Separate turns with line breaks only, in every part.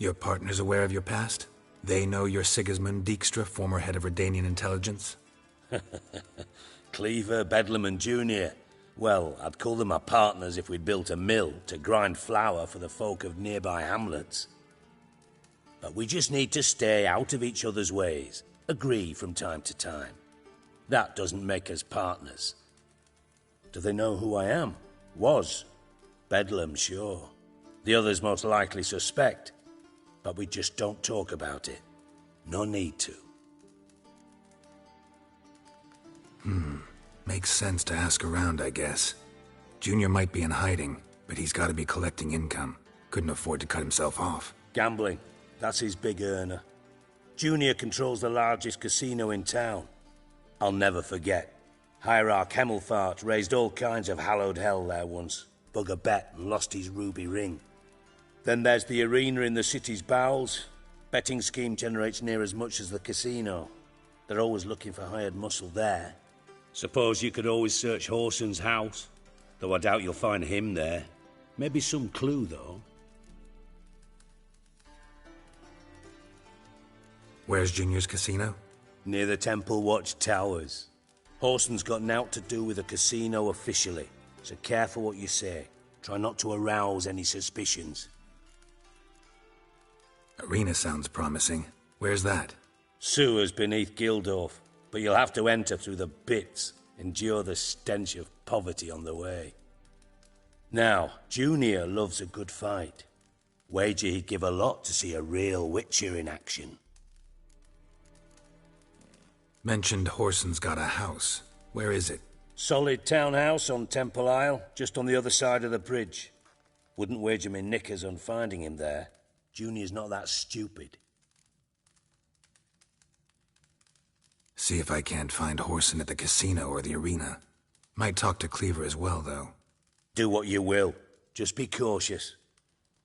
Your partner's aware of your past? They know you're Sigismund Dijkstra, former head of Redanian intelligence?
Cleaver, Bedlam and Junior. Well, I'd call them my partners if we'd built a mill to grind flour for the folk of nearby hamlets. But we just need to stay out of each other's ways, agree from time to time. That doesn't make us partners. Do they know who I am? Was. Bedlam, sure. The others most likely suspect. But we just don't talk about it. No need to.
Makes sense to ask around, I guess. Junior might be in hiding, but he's got to be collecting income. Couldn't afford to cut himself off.
Gambling. That's his big earner. Junior controls the largest casino in town. I'll never forget. Hierarch Hemmelfart raised all kinds of hallowed hell there once. Bug a bet and lost his ruby ring. Then there's the arena in the city's bowels. Betting scheme generates near as much as the casino. They're always looking for hired muscle there. Suppose you could always search Horson's house, though I doubt you'll find him there. Maybe some clue, though.
Where's Junior's casino?
Near the Temple Watch Towers. Horson's got naught to do with the casino officially, so careful what you say. Try not to arouse any suspicions.
Arena sounds promising. Where's that?
Sewers beneath Gildorf, but you'll have to enter through the bits, endure the stench of poverty on the way. Now, Junior loves a good fight. Wager he'd give a lot to see a real Witcher in action.
Mentioned Horson's got a house. Where is it?
Solid townhouse on Temple Isle, just on the other side of the bridge. Wouldn't wager me knickers on finding him there. Junior's not that stupid.
See if I can't find Horson at the casino or the arena. Might talk to Cleaver as well, though.
Do what you will. Just be cautious.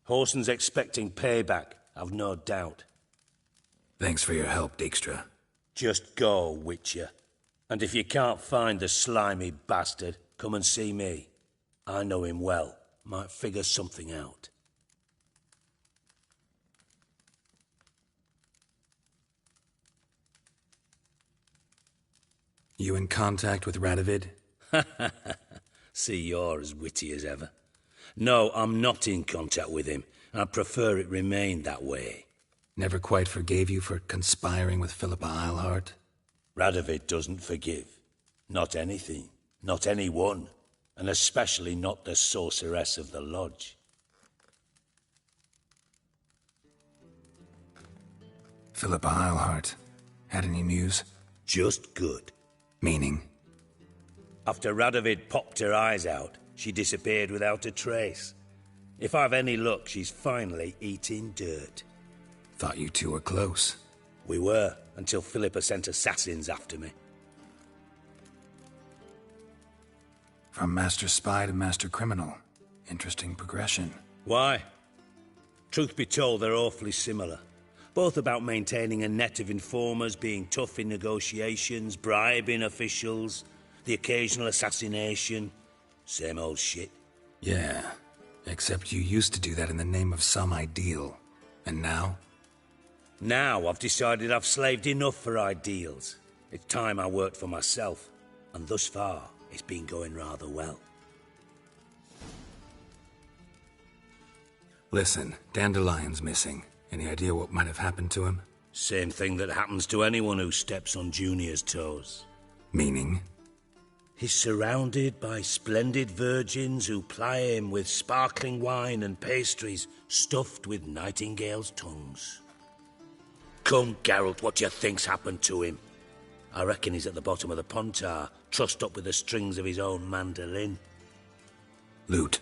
Horson's expecting payback, I've no doubt.
Thanks for your help, Dijkstra.
Just go, Witcher. And if you can't find the slimy bastard, come and see me. I know him well. Might figure something out.
You in contact with Radovid?
See, you're as witty as ever. No, I'm not in contact with him. I prefer it remained that way.
Never quite forgave you for conspiring with Philippa Eilhart?
Radovid doesn't forgive. Not anything. Not anyone. And especially not the sorceress of the lodge.
Philippa Eilhart. Had any news?
Just good.
Meaning?
After Radovid popped her eyes out, she disappeared without a trace. If I've any luck, she's finally eating dirt.
Thought you two were close.
We were, until Philippa sent assassins after me.
From master spy to master criminal. Interesting progression.
Why? Truth be told, they're awfully similar. Both about maintaining a net of informers, being tough in negotiations, bribing officials, the occasional assassination. Same old shit.
Yeah, except you used to do that in the name of some ideal. And now?
Now I've decided I've slaved enough for ideals. It's time I worked for myself. And thus far, it's been going rather well.
Listen, Dandelion's missing. Any idea what might have happened to him?
Same thing that happens to anyone who steps on Junior's toes.
Meaning?
He's surrounded by splendid virgins who ply him with sparkling wine and pastries stuffed with nightingales' tongues. Come, Geralt, what do you think's happened to him? I reckon he's at the bottom of the Pontar, trussed up with the strings of his own mandolin.
Loot.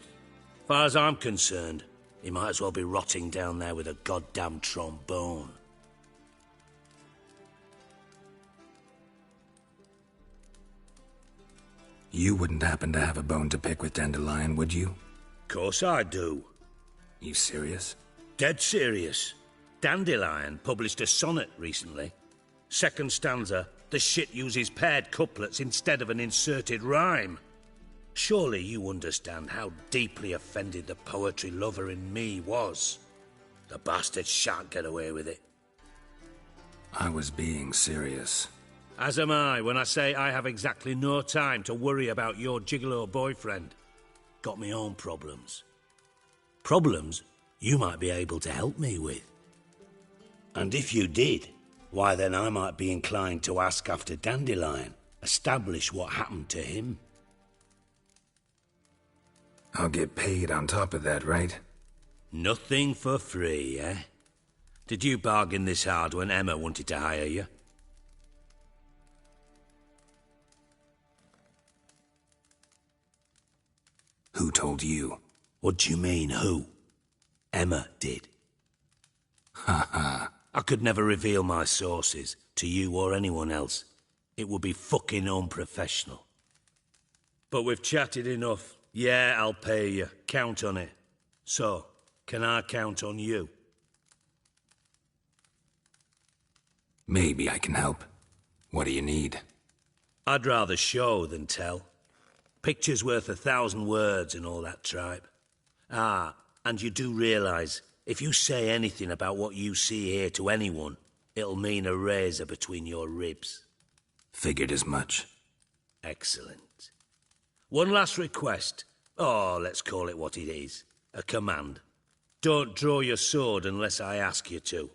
Far as I'm concerned, he might as well be rotting down there with a goddamn trombone.
You wouldn't happen to have a bone to pick with Dandelion, would you?
Course I do.
You serious?
Dead serious. Dandelion published a sonnet recently. Second stanza, the shit uses paired couplets instead of an inserted rhyme. Surely you understand how deeply offended the poetry lover in me was. The bastard shan't get away with it.
I was being serious.
As am I when I say I have exactly no time to worry about your gigolo boyfriend. Got me own problems. Problems you might be able to help me with. And if you did, why then I might be inclined to ask after Dandelion, establish what happened to him.
I'll get paid on top of that, right?
Nothing for free, eh? Did you bargain this hard when Emma wanted to hire you?
Who told you?
What do you mean, who? Emma did.
Ha ha.
I could never reveal my sources to you or anyone else. It would be fucking unprofessional. But we've chatted enough. Yeah, I'll pay you. Count on it. So, can I count on you?
Maybe I can help. What do you need?
I'd rather show than tell. Picture's worth 1,000 words and all that tripe. Ah, and you do realize, if you say anything about what you see here to anyone, it'll mean a razor between your ribs.
Figured as much.
Excellent. One last request. Oh, let's call it what it is. A command. Don't draw your sword unless I ask you to.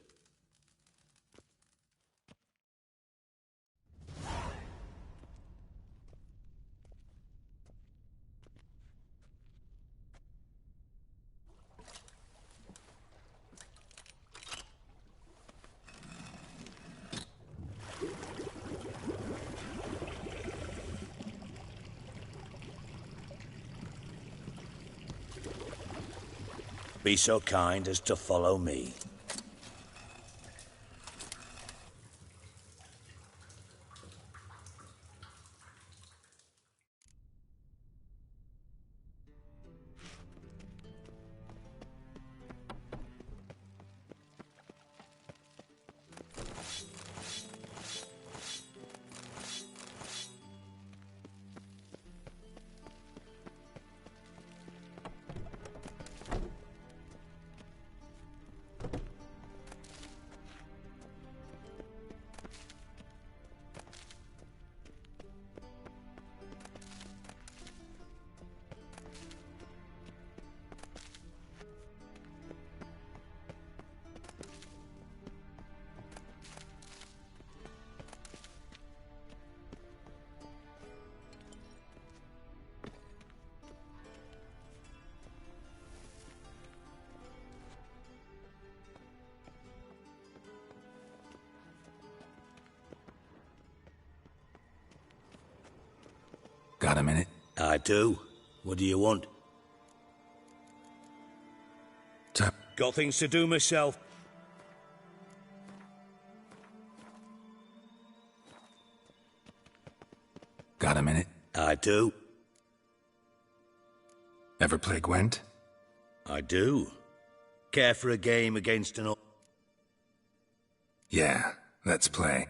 Be so kind as to follow me.
Got a minute?
I do. What do you want?
Tap.
Got things to do myself.
Got a minute?
I do.
Ever play Gwent?
I do. Care for a game against an...
Yeah, let's play.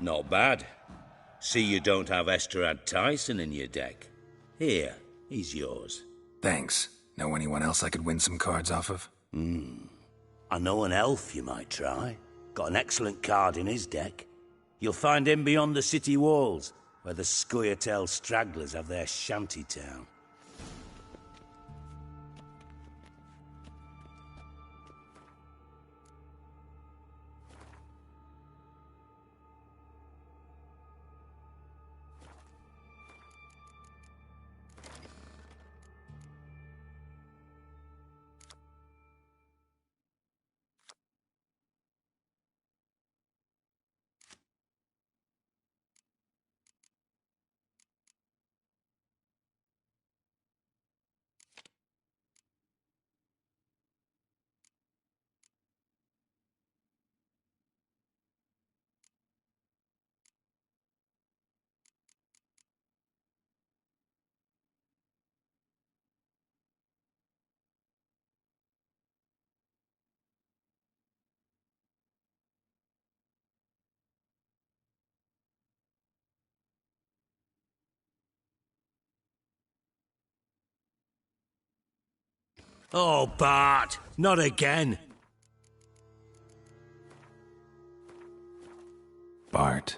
Not bad. See you don't have Esterad Tyson in your deck. Here, he's yours.
Thanks. Know anyone else I could win some cards off of?
I know an elf you might try. Got an excellent card in his deck. You'll find him beyond the city walls, where the Scoia'tael stragglers have their shanty town. Oh, Bart! Not again!
Bart.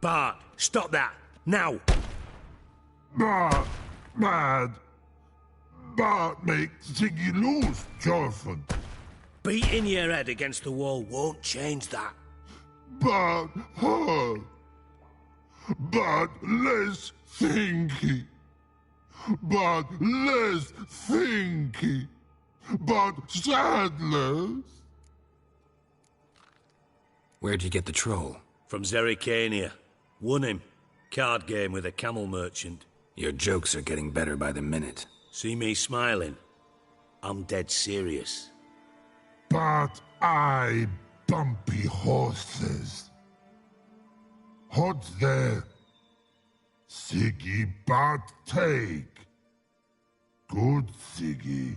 Bart, stop that! Now!
Bart, bad. Bart makes Ziggy lose, Jorfan.
Beating your head against the wall won't change that.
Bart hard. Bart less thinky. Bart less thinky. Bart sadless.
Where'd you get the troll?
From Zerrikania. Won him. Card game with a camel merchant.
Your jokes are getting better by the minute.
See me smiling? I'm dead serious.
But I bumpy horses. Hot there. Siggy Bart take. Good Siggy.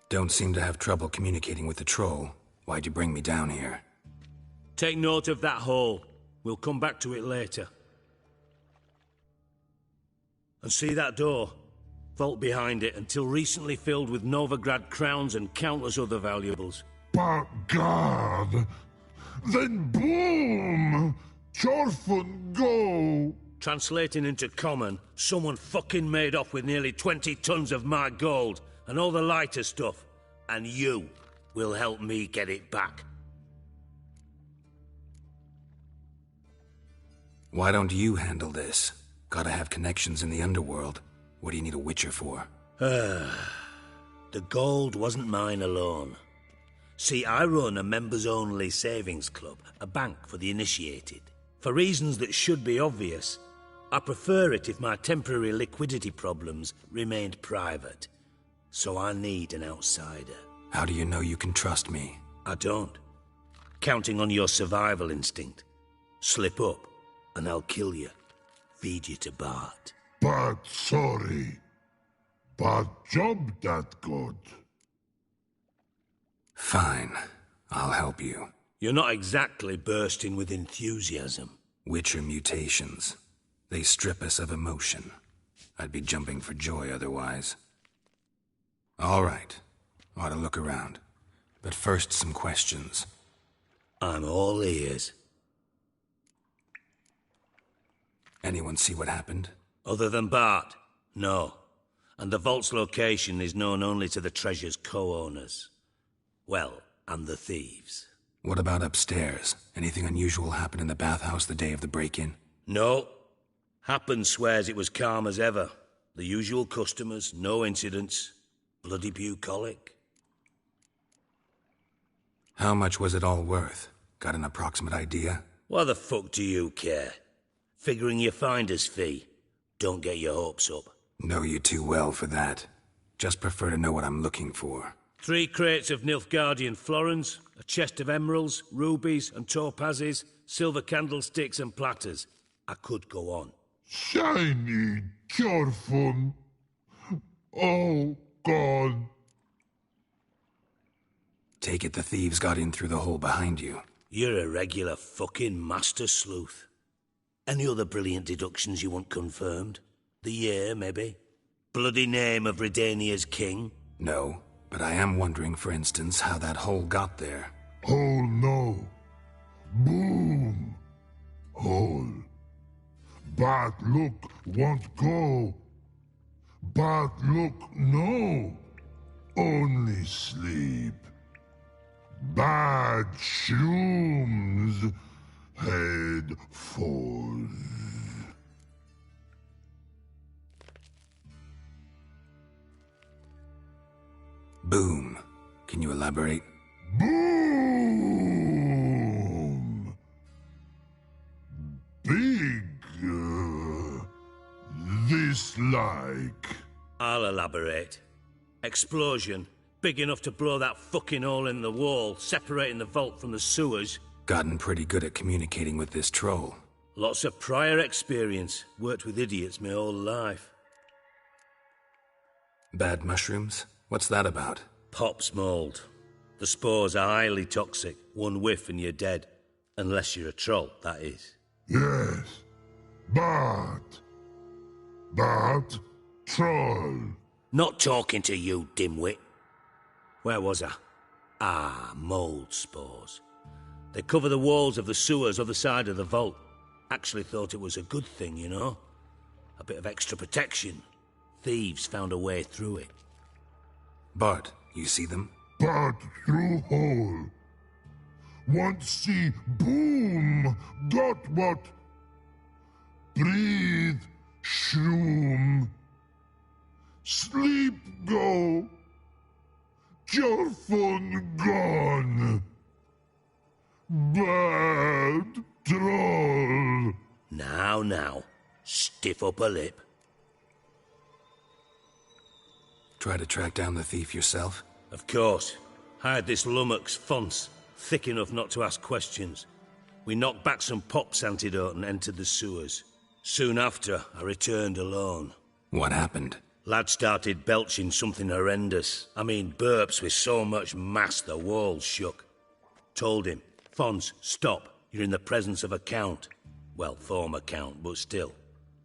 Don't seem to have trouble communicating with the troll. Why'd you bring me down here?
Take note of that hole. We'll come back to it later. And see that door? Vault behind it, until recently filled with Novigrad crowns and countless other valuables.
But God! Then boom! Jorfun go!
Translating into common, someone fucking made off with nearly 20 tons of my gold, and all the lighter stuff. And you will help me get it back.
Why don't you handle this? Gotta have connections in the underworld. What do you need a witcher for?
The gold wasn't mine alone. See, I run a members-only savings club, a bank for the initiated. For reasons that should be obvious, I prefer it if my temporary liquidity problems remained private. So I need an outsider.
How do you know you can trust me?
I don't. Counting on your survival instinct. Slip up, and I'll kill you. Feed you to Bart.
But sorry. But job that good.
Fine. I'll help you.
You're not exactly bursting with enthusiasm.
Witcher mutations. They strip us of emotion. I'd be jumping for joy otherwise. All right. Ought to look around. But first, some questions.
I'm all ears.
Anyone see what happened?
Other than Bart? No. And the vault's location is known only to the treasure's co-owners. Well, and the thieves.
What about upstairs? Anything unusual happen in the bathhouse the day of the break-in?
No. Happen swears it was calm as ever. The usual customers, no incidents. Bloody bucolic.
How much was it all worth? Got an approximate idea?
Why the fuck do you care? Figuring your finder's fee. Don't get your hopes up.
Know you too well for that. Just prefer to know what I'm looking for.
3 crates of Nilfgaardian florins, a chest of emeralds, rubies and topazes, silver candlesticks and platters. I could go on.
Shiny Jorfun. Oh, God.
Take it the thieves got in through the hole behind you.
You're a regular fucking master sleuth. Any other brilliant deductions you want confirmed? The year, maybe? Bloody name of Redania's king?
No, but I am wondering, for instance, how that hole got there.
Hole no. Boom. Hole. But look won't go. But look no. Only sleep. Bad shrooms. Head falls.
Boom. Can you elaborate?
Boom! Big. This like.
I'll elaborate. Explosion. Big enough to blow that fucking hole in the wall, separating the vault from the sewers.
Gotten pretty good at communicating with this troll.
Lots of prior experience. Worked with idiots my whole life.
Bad mushrooms? What's that about?
Pop's mold. The spores are highly toxic. One whiff and you're dead. Unless you're a troll, that is.
Yes. But troll.
Not talking to you, dimwit. Where was I? Ah, mold spores. They cover the walls of the sewers other side of the vault. Actually thought it was a good thing, you know? A bit of extra protection. Thieves found a way through it.
Bart, you see them?
But through hole. Want see boom. Got what? Breathe. Shroom. Sleep go. Jorfun gone. Bad troll.
Now. Stiff upper lip.
Try to track down the thief yourself?
Of course. Hired this lummox, Fons. Thick enough not to ask questions. We knocked back some Pop's antidote and entered the sewers. Soon after, I returned alone.
What happened?
Lad started belching something horrendous. I mean, burps with so much mass the walls shook. Told him, Fons, stop. You're in the presence of a count. Well, former count, but still.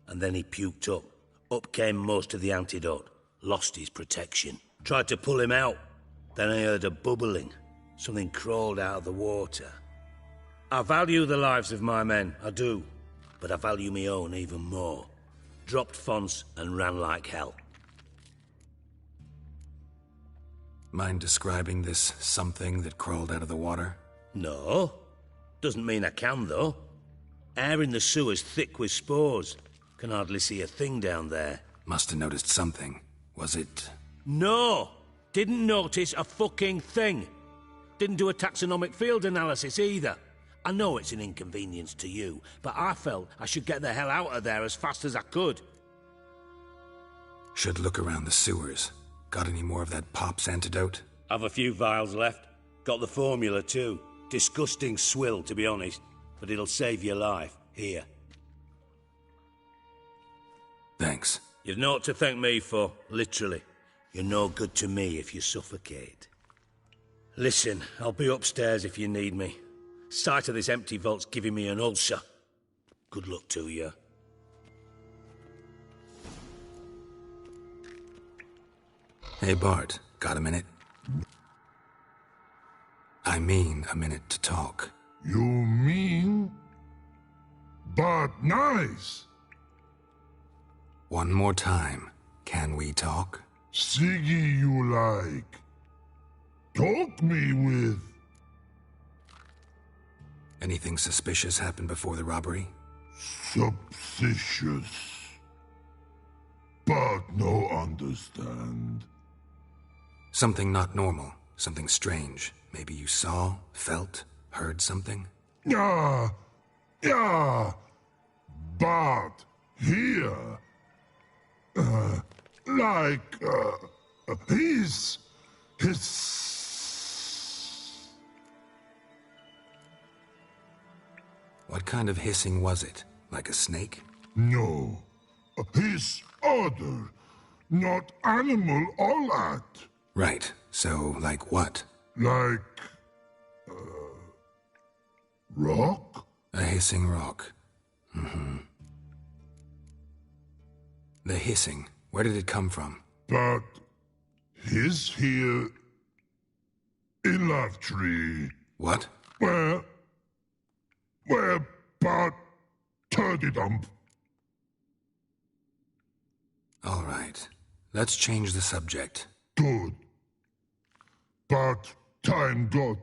And then he puked up. Up came most of the antidote. Lost his protection. Tried to pull him out. Then I heard a bubbling. Something crawled out of the water. I value the lives of my men, I do. But I value my own even more. Dropped Fons and ran like hell.
Mind describing this something that crawled out of the water?
No. Doesn't mean I can, though. Air in the sewer's thick with spores. Can hardly see a thing down there.
Must have noticed something. Was it...
No! Didn't notice a fucking thing. Didn't do a taxonomic field analysis either. I know it's an inconvenience to you, but I felt I should get the hell out of there as fast as I could.
Should look around the sewers. Got any more of that Pop's antidote?
Have a few vials left. Got the formula too. Disgusting swill, to be honest. But it'll save your life. Here.
Thanks.
You've naught to thank me for, literally. You're no good to me if you suffocate. Listen, I'll be upstairs if you need me. Sight of this empty vault's giving me an ulcer. Good luck to you.
Hey Bart, got a minute? I mean a minute to talk.
You mean? But nice.
One more time. Can we talk?
Siggy you like. Talk me with.
Anything suspicious happened before the robbery?
Suspicious. But no understand.
Something not normal. Something strange. Maybe you saw, felt, heard something?
Yeah. But he's Hiss.
What kind of hissing was it? Like a snake?
No. Hiss other. Not animal all at.
Right. So, like what?
Like... rock?
A hissing rock. The hissing. Where did it come from?
But... his here... in Love Tree.
What?
Where... but... turdy dump.
All right. Let's change the subject.
Good. But time got.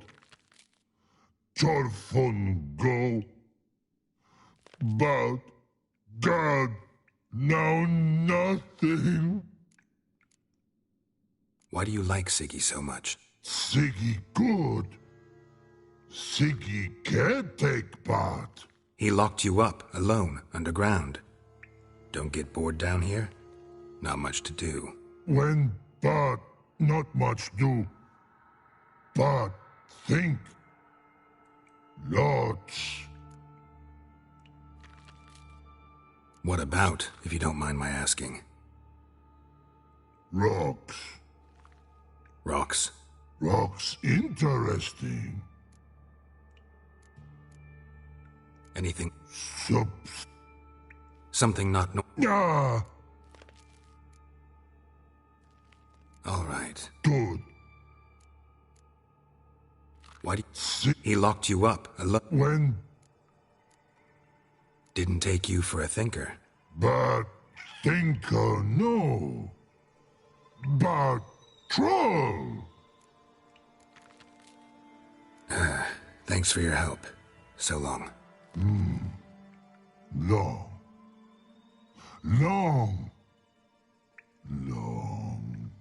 Torfon go. But God, now nothing.
Why do you like Siggy so much?
Siggy good. Siggy can't take part.
He locked you up, alone, underground. Don't get bored down here? Not much to do.
When but not much do. But think. Lots.
What about, if you don't mind my asking?
Rocks.
Rocks?
Rocks interesting.
Anything?
Subs.
Something not no-
Ah,
All right.
good.
Why do
Si-
He locked you up, alone.
when
Didn't take you for a thinker.
but thinker no. But troll.
Thanks for your help. So long.
Long. Long. Long.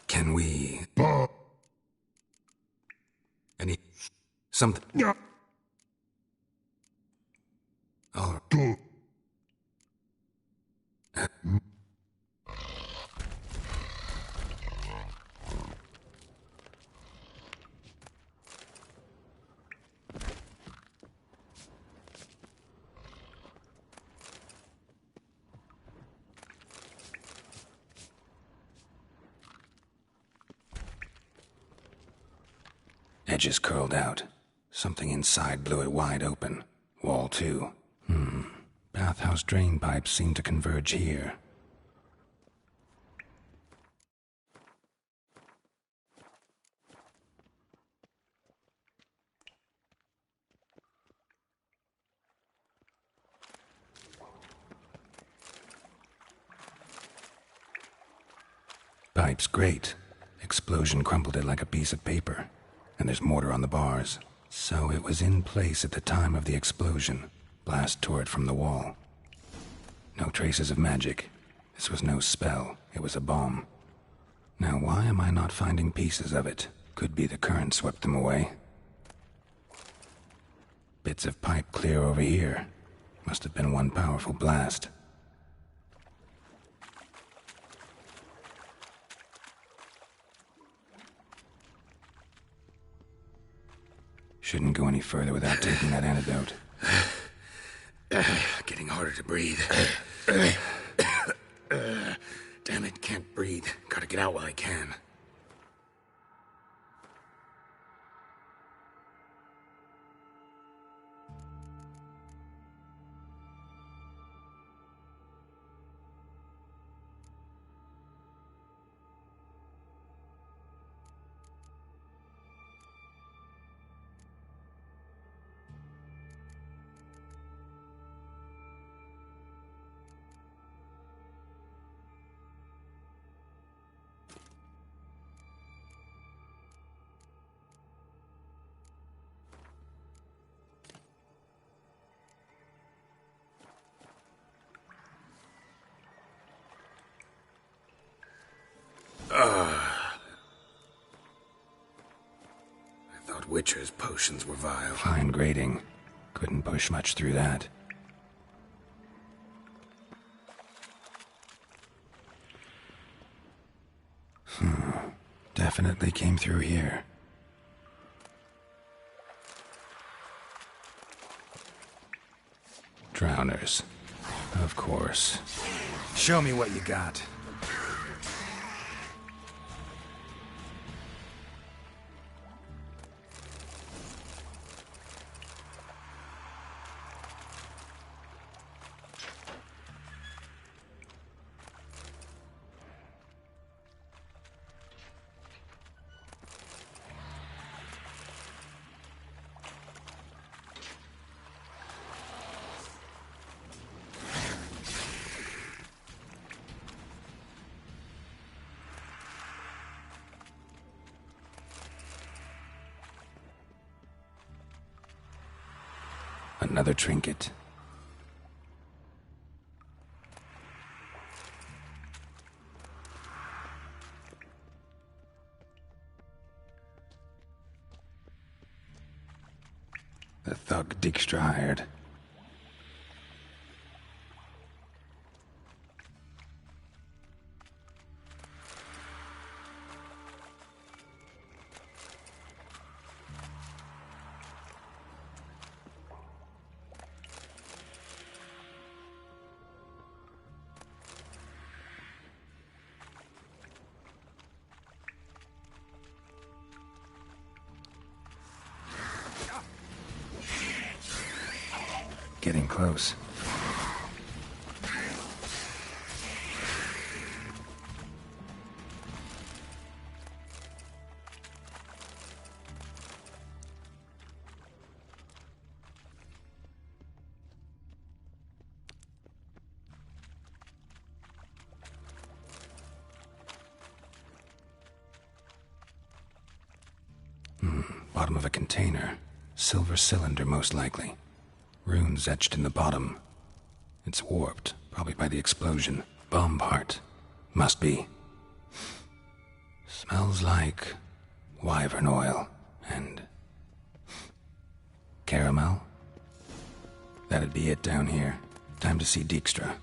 Can we...
But
Any... Something...
yeah,
All right.
good.
Edges curled out. Something inside blew it wide open. Wall too. Bathhouse drain pipes seem to converge here. Pipes great. Explosion crumpled it like a piece of paper. And there's mortar on the bars. So it was in place at the time of the explosion. Blast tore it from the wall. No traces of magic. This was no spell. It was a bomb. Now why am I not finding pieces of it? Could be the current swept them away. Bits of pipe clear over here. Must have been one powerful blast. Shouldn't go any further without taking that antidote. Getting harder to breathe. Damn it, can't breathe. Gotta get out while I can. Witcher's potions were vile. Fine grading. Couldn't push much through that. Definitely came through here. Drowners. Of course. Show me what you got. Another trinket. The thug Dijkstra hired. Getting close. Bottom of a container. Silver cylinder, most likely. Runes etched in the bottom. It's warped, probably by the explosion. Bomb part. Must be. Smells like wyvern oil and caramel. That'd be it down here. Time to see Dijkstra.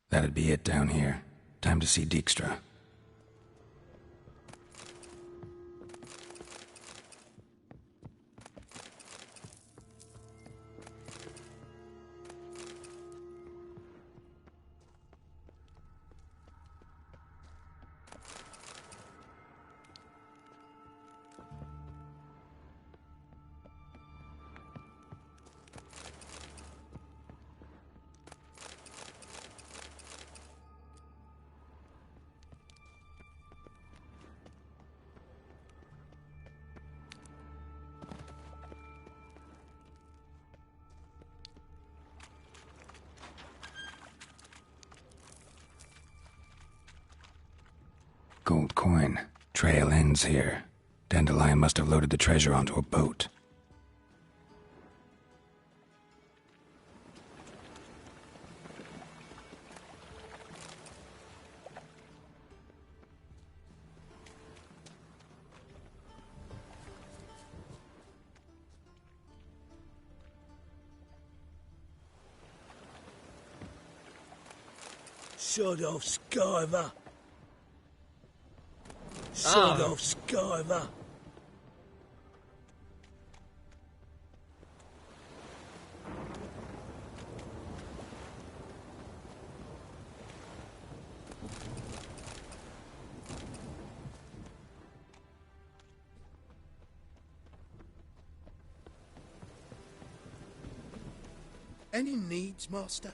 That'd be it down here. Time to see Dijkstra. gold coin. Trail ends here. Dandelion must have loaded the treasure onto a boat.
Sod off, Skyver. Sod off, Skyver.
Any needs, Master?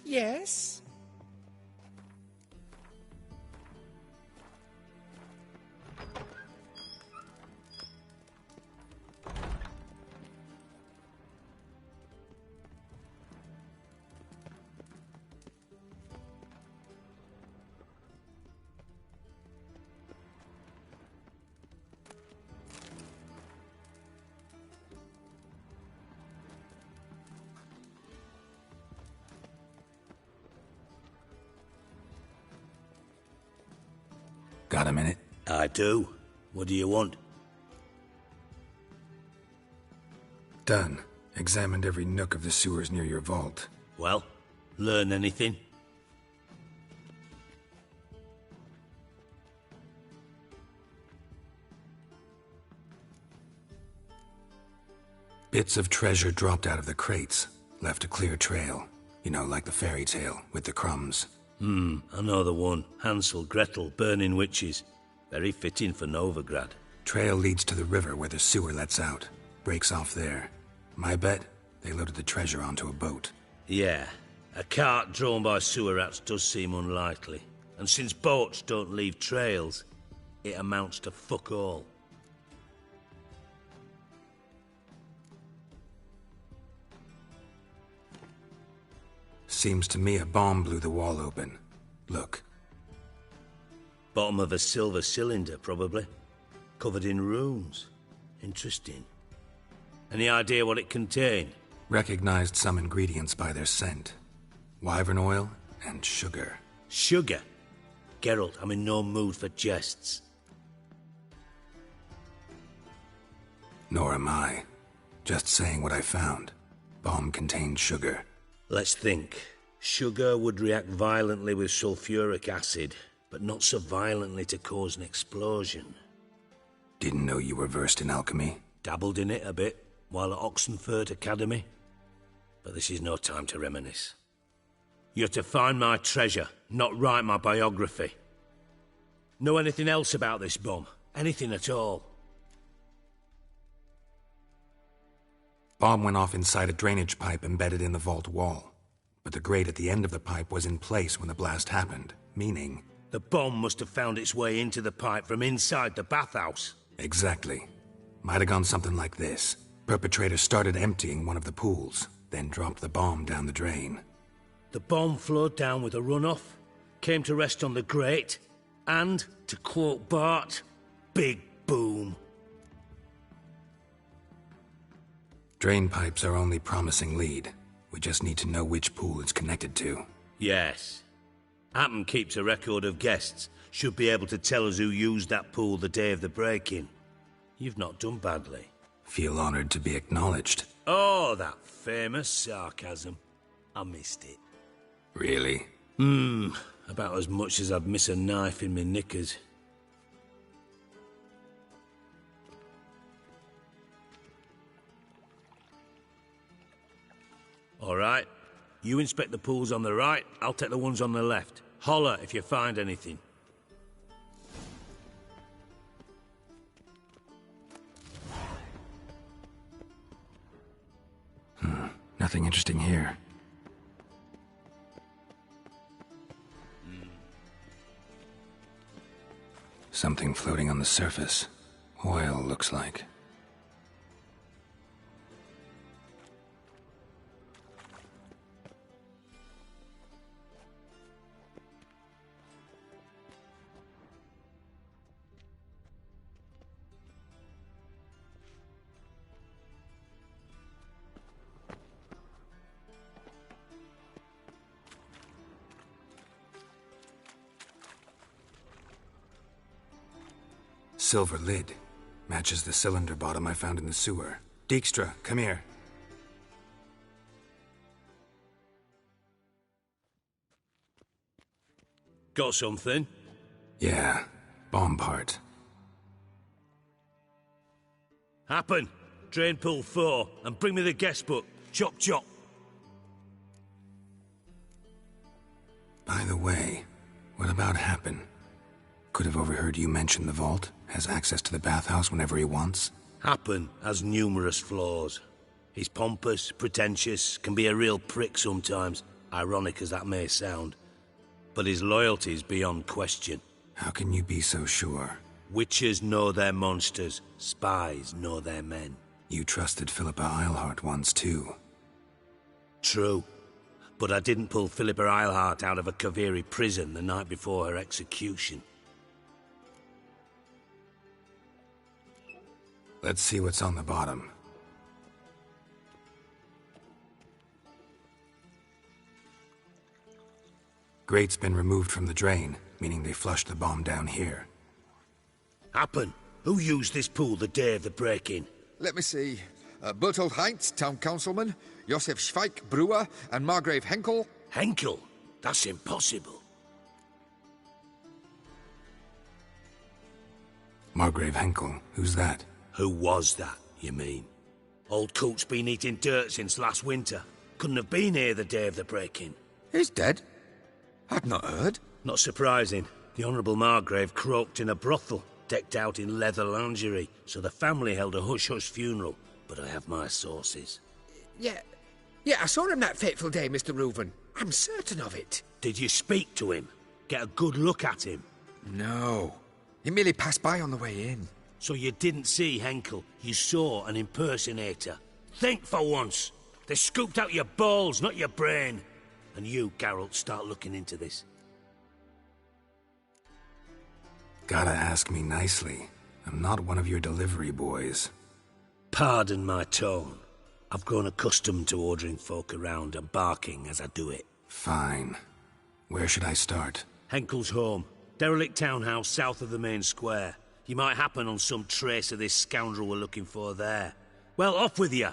Yes?
Got a minute?
I do. What do you want?
Done. Examined every nook of the sewers near your vault.
Well, learn anything?
Bits of treasure dropped out of the crates. Left a clear trail. You know, like the fairy tale, with the crumbs.
I know the one. Hansel, Gretel, burning witches. Very fitting for Novigrad.
Trail leads to the river where the sewer lets out. Breaks off there. My bet, they loaded the treasure onto a boat.
Yeah, a cart drawn by sewer rats does seem unlikely. And since boats don't leave trails, it amounts to fuck all.
Seems to me a bomb blew the wall open. Look.
Bottom of a silver cylinder, probably. Covered in runes. Interesting. Any idea what it contained?
Recognized some ingredients by their scent. Wyvern oil and sugar.
Sugar? Geralt, I'm in no mood for jests.
Nor am I. Just saying what I found. Bomb contained sugar.
Let's think. Sugar would react violently with sulfuric acid, but not so violently to cause an explosion.
Didn't know you were versed in alchemy.
Dabbled in it a bit while at Oxenford Academy. But this is no time to reminisce. You're to find my treasure, not write my biography. Know anything else about this bomb? Anything at all?
Bomb went off inside a drainage pipe embedded in the vault wall. But the grate at the end of the pipe was in place when the blast happened, meaning...
The bomb must have found its way into the pipe from inside the bathhouse.
Exactly. Might have gone something like this. Perpetrator started emptying one of the pools, then dropped the bomb down the drain.
The bomb flowed down with a runoff, came to rest on the grate, and, to quote Bart, big boom.
Drain pipes are only promising lead. We just need to know which pool it's connected to.
Yes. Appen keeps a record of guests. Should be able to tell us who used that pool the day of the break-in. You've not done badly.
Feel honored to be acknowledged.
Oh, that famous sarcasm. I missed it.
Really?
About as much as I'd miss a knife in my knickers. All right. You inspect the pools on the right, I'll take the ones on the left. Holler if you find anything.
Nothing interesting here. Something floating on the surface. Oil, looks like. Silver lid. Matches the cylinder bottom I found in the sewer. Dijkstra, come here.
Got something?
Yeah, bomb part.
Happen. Drain pool 4, and bring me the guest book. Chop chop.
By the way, what about Happen? Could have overheard you mention the vault. Has access to the bathhouse whenever he wants.
Happen has numerous flaws. He's pompous, pretentious, can be a real prick sometimes, ironic as that may sound. But his loyalty's beyond question.
How can you be so sure?
Witches know their monsters, spies know their men.
You trusted Philippa Eilhart once too.
True. But I didn't pull Philippa Eilhart out of a Kaviri prison the night before her execution.
Let's see what's on the bottom. Grate's been removed from the drain, meaning they flushed the bomb down here.
Happen. Who used this pool the day of the break-in?
Let me see. Bertold Heinz, town councilman, Josef Schweik, brewer, and Margrave Henkel.
Henkel? That's impossible.
Margrave Henkel, who's that?
Who was that, you mean? Old Coot's been eating dirt since last winter. Couldn't have been here the day of the break-in.
He's dead? I'd not heard.
Not surprising. The Honourable Margrave croaked in a brothel, decked out in leather lingerie, so the family held a hush-hush funeral. But I have my sources.
Yeah, I saw him that fateful day, Mr. Reuven. I'm certain of it.
Did you speak to him? Get a good look at him?
No. He merely passed by on the way in.
So you didn't see Henkel, you saw an impersonator. Think for once. They scooped out your balls, not your brain. And you, Geralt, start looking into this.
Gotta ask me nicely. I'm not one of your delivery boys.
Pardon my tone. I've grown accustomed to ordering folk around and barking as I do it.
Fine. Where should I start?
Henkel's home. Derelict townhouse south of the main square. You might happen on some trace of this scoundrel we're looking for there. Well, off with you!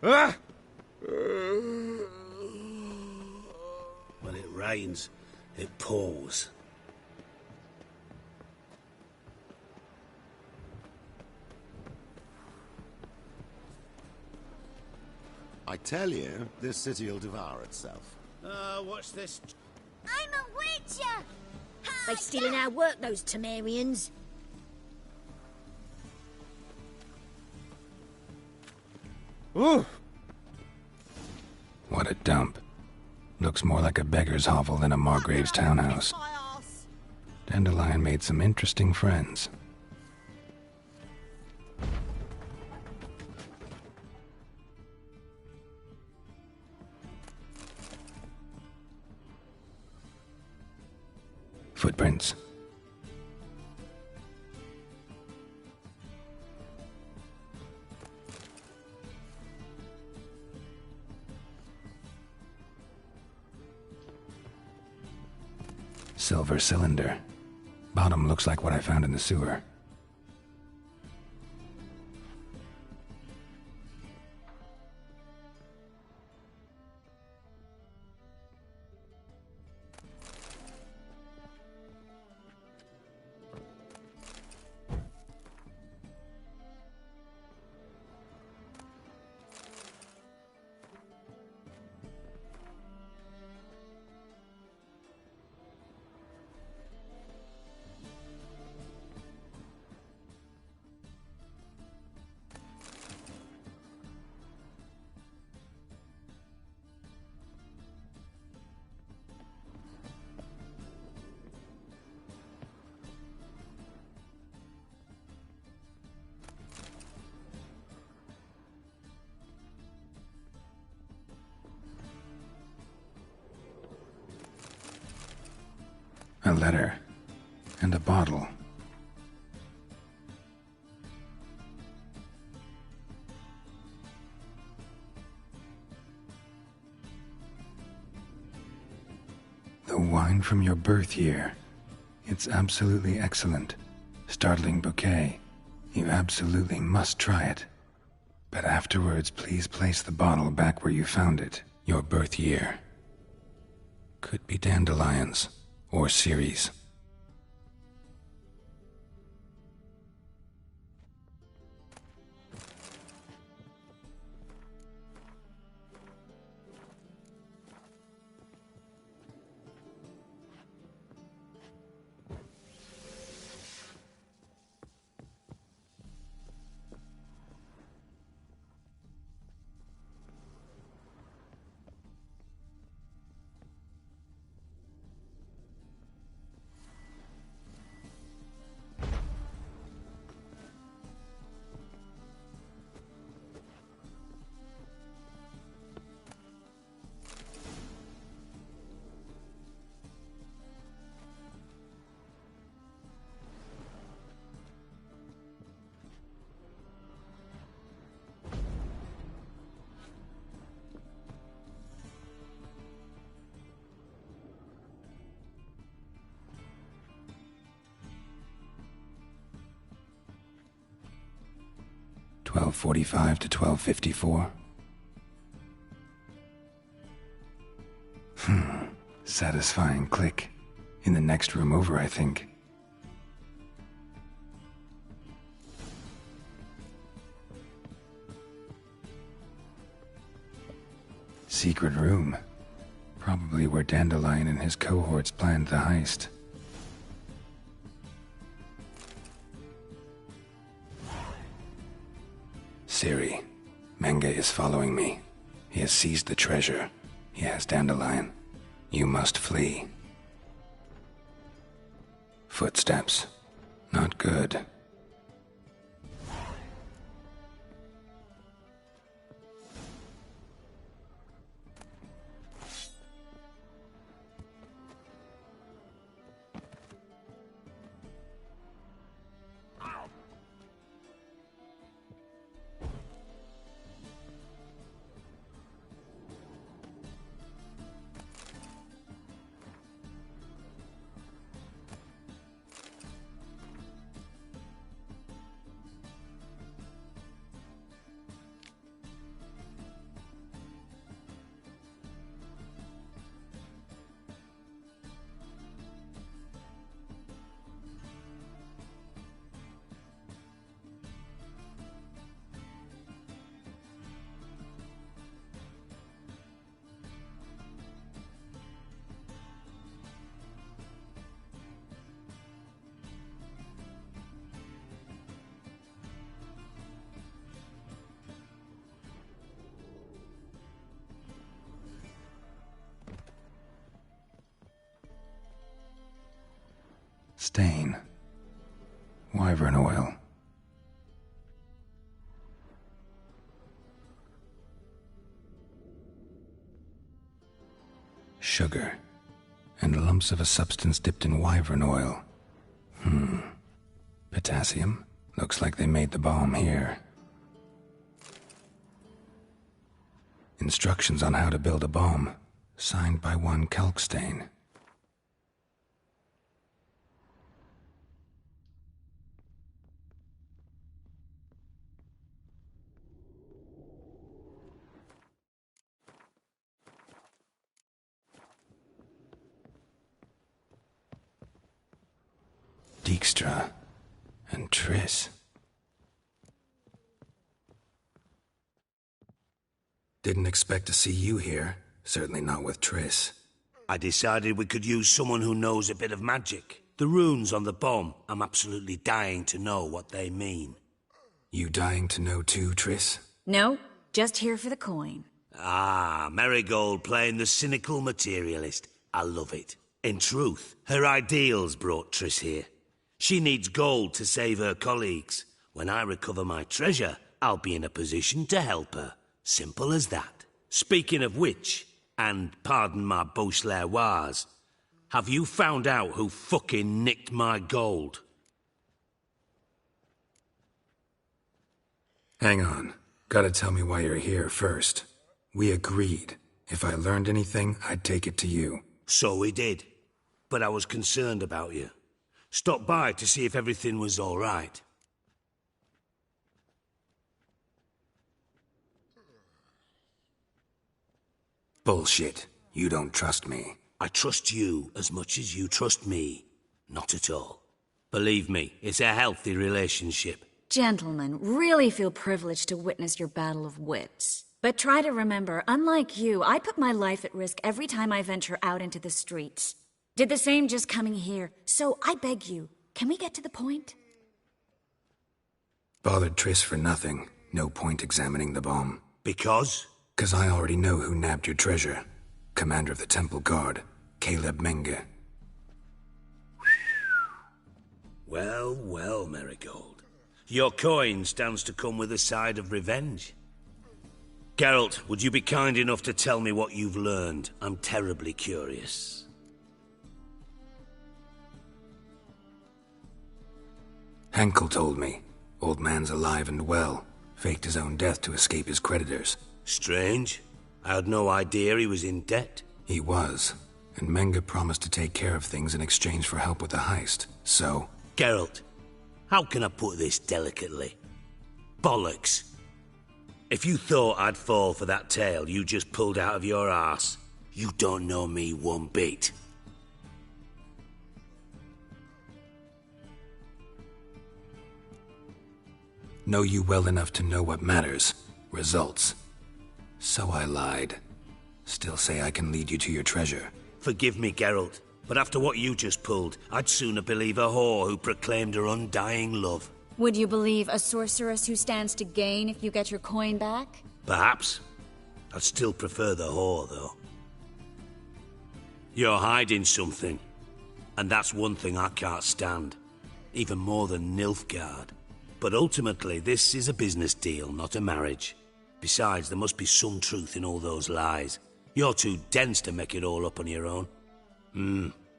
Ah!
When it rains, it pours.
I tell you, this city will devour itself.
What's this?
I'm a witcher! They're stealing our work, those Temerians.
Ooh!
What a dump. Looks more like a beggar's hovel than a Margrave's townhouse. Dandelion made some interesting friends. Footprints. Silver cylinder. Bottom looks like what I found in the sewer. A letter. And a bottle. The wine from your birth year. It's absolutely excellent. Startling bouquet. You absolutely must try it. But afterwards, please place the bottle back where you found it. Your birth year. Could be dandelions. Or Ceres. $12:45 to $12:54. Satisfying click. In the next room over, I think. Secret room. Probably where Dandelion and his cohorts planned the heist. Ciri, Menge is following me. He has seized the treasure. He has Dandelion. You must flee. Footsteps. Not good. Stain. Wyvern oil. Sugar. And lumps of a substance dipped in wyvern oil. Potassium? Looks like they made the bomb here. Instructions on how to build a bomb. Signed by one Kalkstein. Dijkstra and Triss. Didn't expect to see you here. Certainly not with Triss.
I decided we could use someone who knows a bit of magic. The runes on the bomb, I'm absolutely dying to know what they mean.
You dying to know too, Triss?
No, just here for the coin.
Ah, Marigold playing the cynical materialist. I love it. In truth, her ideals brought Triss here. She needs gold to save her colleagues. When I recover my treasure, I'll be in a position to help her. Simple as that. Speaking of which, and pardon my Beauclervois, have you found out who fucking nicked my gold?
Hang on. Gotta tell me why you're here first. We agreed. If I learned anything, I'd take it to you.
So we did. But I was concerned about you. Stopped by to see if everything was all right.
Bullshit. You don't trust me.
I trust you as much as you trust me. Not at all. Believe me, it's a healthy relationship.
Gentlemen, really feel privileged to witness your battle of wits. But try to remember, unlike you, I put my life at risk every time I venture out into the streets. Did the same just coming here. So I beg you, can we get to the point?
Bothered Triss for nothing. No point examining the bomb.
Because?
'Cause I already know who nabbed your treasure. Commander of the Temple Guard, Caleb Menge.
Well, well, Marigold. Your coin stands to come with a side of revenge. Geralt, would you be kind enough to tell me what you've learned? I'm terribly curious.
Henkel told me. Old man's alive and well. Faked his own death to escape his creditors.
Strange. I had no idea he was in debt.
He was. And Menge promised to take care of things in exchange for help with the heist. So...
Geralt, how can I put this delicately? Bollocks. If you thought I'd fall for that tale you just pulled out of your arse, you don't know me one bit.
Know you well enough to know what matters. Results. So I lied. Still say I can lead you to your treasure.
Forgive me, Geralt, but after what you just pulled, I'd sooner believe a whore who proclaimed her undying love.
Would you believe a sorceress who stands to gain if you get your coin back?
Perhaps. I'd still prefer the whore, though. You're hiding something, and that's one thing I can't stand. Even more than Nilfgaard. But ultimately, this is a business deal, not a marriage. Besides, there must be some truth in all those lies. You're too dense to make it all up on your own.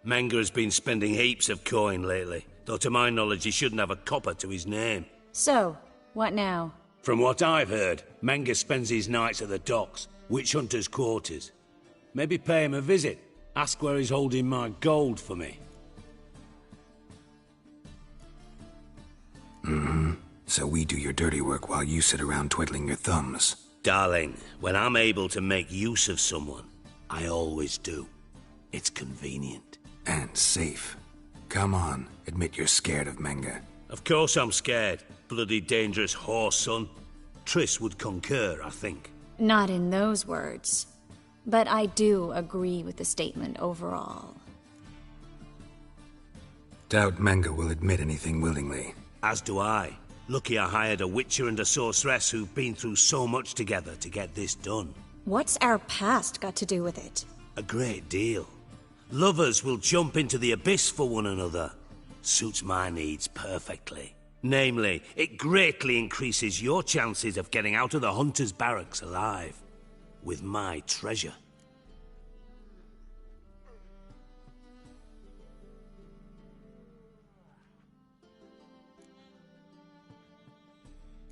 Menge has been spending heaps of coin lately, though to my knowledge he shouldn't have a copper to his name.
So, what now?
From what I've heard, Menge spends his nights at the docks, witch hunters' quarters. Maybe pay him a visit. Ask where he's holding my gold for me.
So we do your dirty work while you sit around twiddling your thumbs.
Darling, when I'm able to make use of someone, I always do. It's convenient.
And safe. Come on, admit you're scared of Menge.
Of course I'm scared. Bloody dangerous whore, son. Triss would concur, I think.
Not in those words. But I do agree with the statement overall.
Doubt Menge will admit anything willingly.
As do I. Lucky I hired a witcher and a sorceress who've been through so much together to get this done.
What's our past got to do with it?
A great deal. Lovers will jump into the abyss for one another. Suits my needs perfectly. Namely, it greatly increases your chances of getting out of the hunter's barracks alive. With my treasure.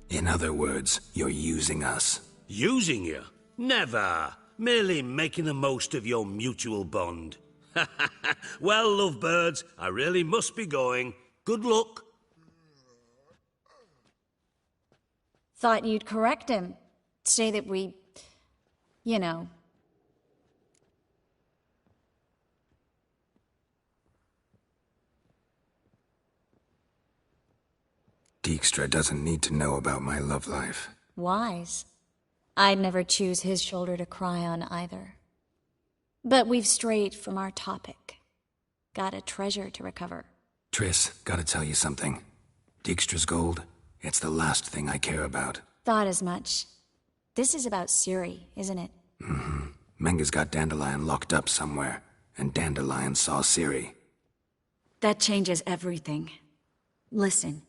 In other words, you're using us.
Using you? Never. Merely making the most of your mutual bond. Well, lovebirds, I really must be going. Good luck.
Thought you'd correct him. Say that we... you know...
Dijkstra doesn't need to know about my love life.
Wise. I'd never choose his shoulder to cry on either. But we've strayed from our topic. Got a treasure to recover.
Triss, gotta tell you something. Dijkstra's gold, it's the last thing I care about.
Thought as much. This is about Ciri, isn't it?
Mm-hmm. Menga's got Dandelion locked up somewhere, and Dandelion saw Ciri.
That changes everything. Listen,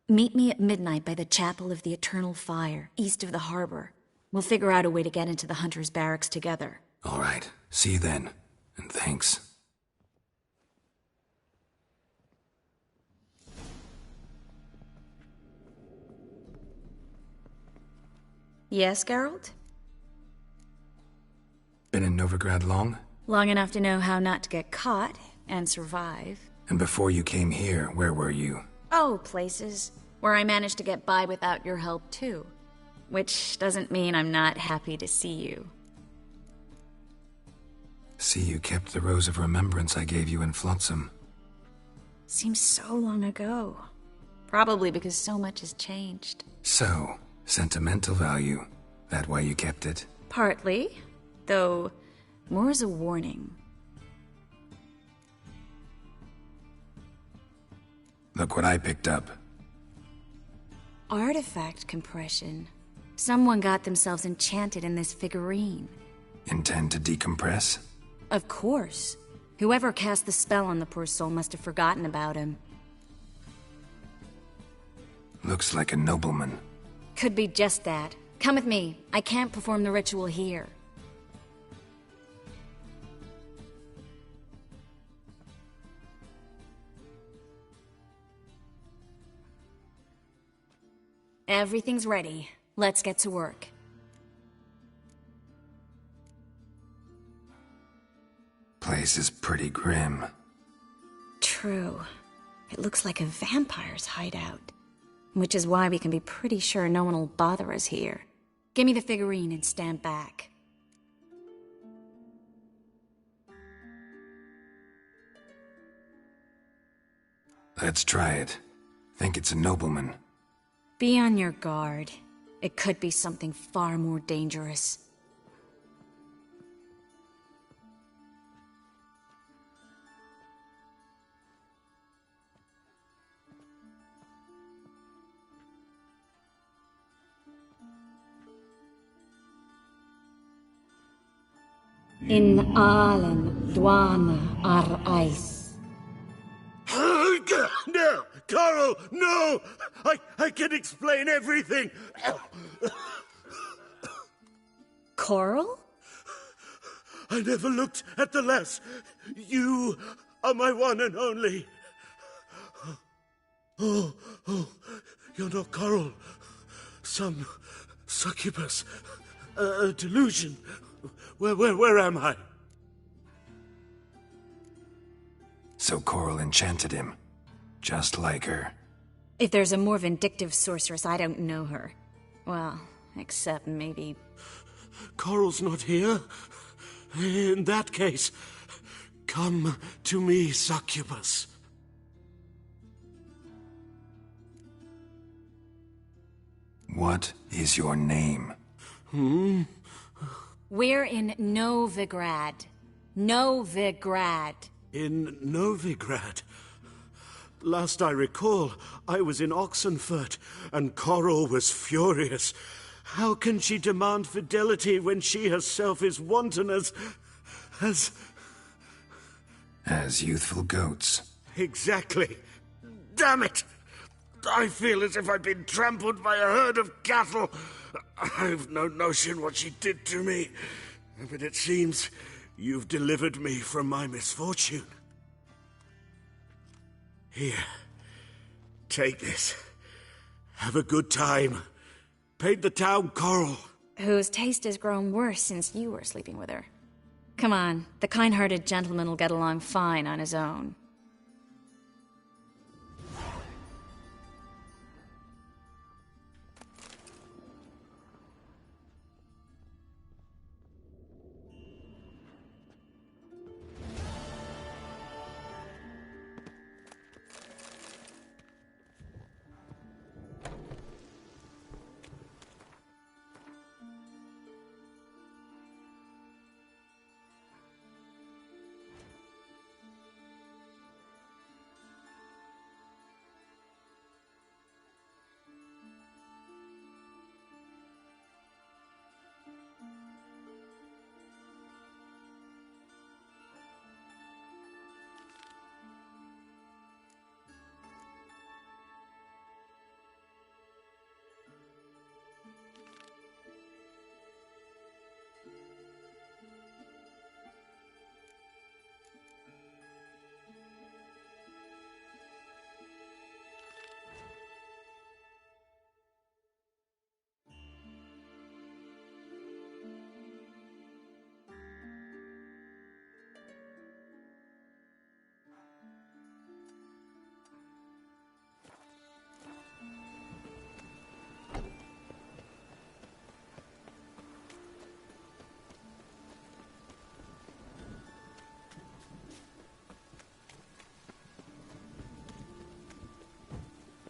meet me at midnight by the Chapel of the Eternal Fire, east of the harbor. We'll figure out a way to get into the Hunter's barracks together.
All right. See you then. And thanks.
Yes, Geralt?
Been in Novigrad long?
Long enough to know how not to get caught and survive.
And before you came here, where were you?
Oh, places where I managed to get by without your help, too. Which doesn't mean I'm not happy to see you.
See, you kept the rose of remembrance I gave you in Flotsam.
Seems so long ago. Probably because so much has changed.
So, sentimental value. That why you kept it?
Partly, though more as a warning.
Look what I picked up.
Artifact compression. Someone got themselves enchanted in this figurine.
Intend to decompress?
Of course. Whoever cast the spell on the poor soul must have forgotten about him.
Looks like a nobleman.
Could be just that. Come with me. I can't perform the ritual here. Everything's ready. Let's get to work.
Place is pretty grim.
True. It looks like a vampire's hideout. Which is why we can be pretty sure no one will bother us here. Give me the figurine and stand back.
Let's try it. Think it's a nobleman.
Be on your guard. It could be something far more dangerous. In Alen Dwana ar Ice.
No! Coral, no! I can explain everything!
Coral?
I never looked at the lass. You are my one and only. Oh, you're not Coral. Some succubus. A delusion. Where am I?
So Coral enchanted him. Just like her.
If there's a more vindictive sorceress, I don't know her. Well, except maybe...
Coral's not here? In that case, come to me, succubus.
What is your name?
We're in Novigrad. Novigrad.
In Novigrad? Last I recall, I was in Oxenfurt, and Coral was furious. How can she demand fidelity when she herself is wanton as
youthful goats.
Exactly. Damn it! I feel as if I've been trampled by a herd of cattle. I've no notion what she did to me, but it seems you've delivered me from my misfortune. Here, take this. Have a good time. Paint the town Coral.
Whose taste has grown worse since you were sleeping with her. Come on, the kind-hearted gentleman will get along fine on his own.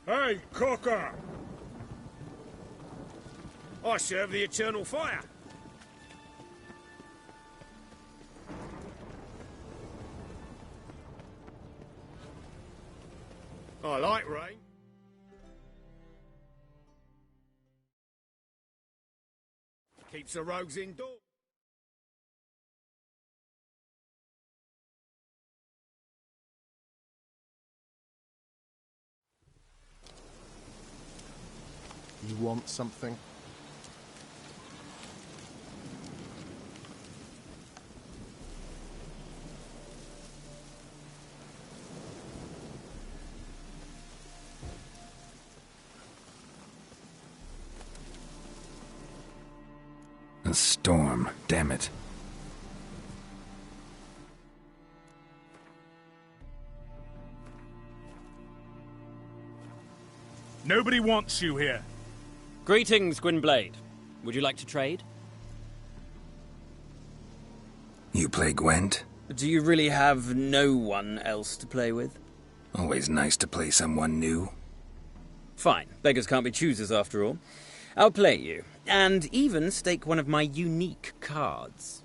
Hey, Cocker! I serve the eternal fire. I like rain. Keeps the rogues indoors.
You want something?
A storm, damn it.
Nobody wants you here.
Greetings, Gwynblade. Would you like to trade?
You play Gwent?
Do you really have no one else to play with?
Always nice to play someone new.
Fine. Beggars can't be choosers after all. I'll play you, and even stake one of my unique cards.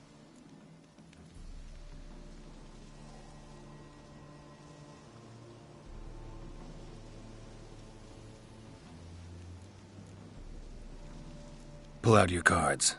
Pull out your cards.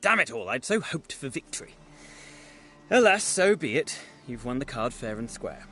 Damn it all, I'd so hoped for victory. Alas, so be it. You've won the card fair and square.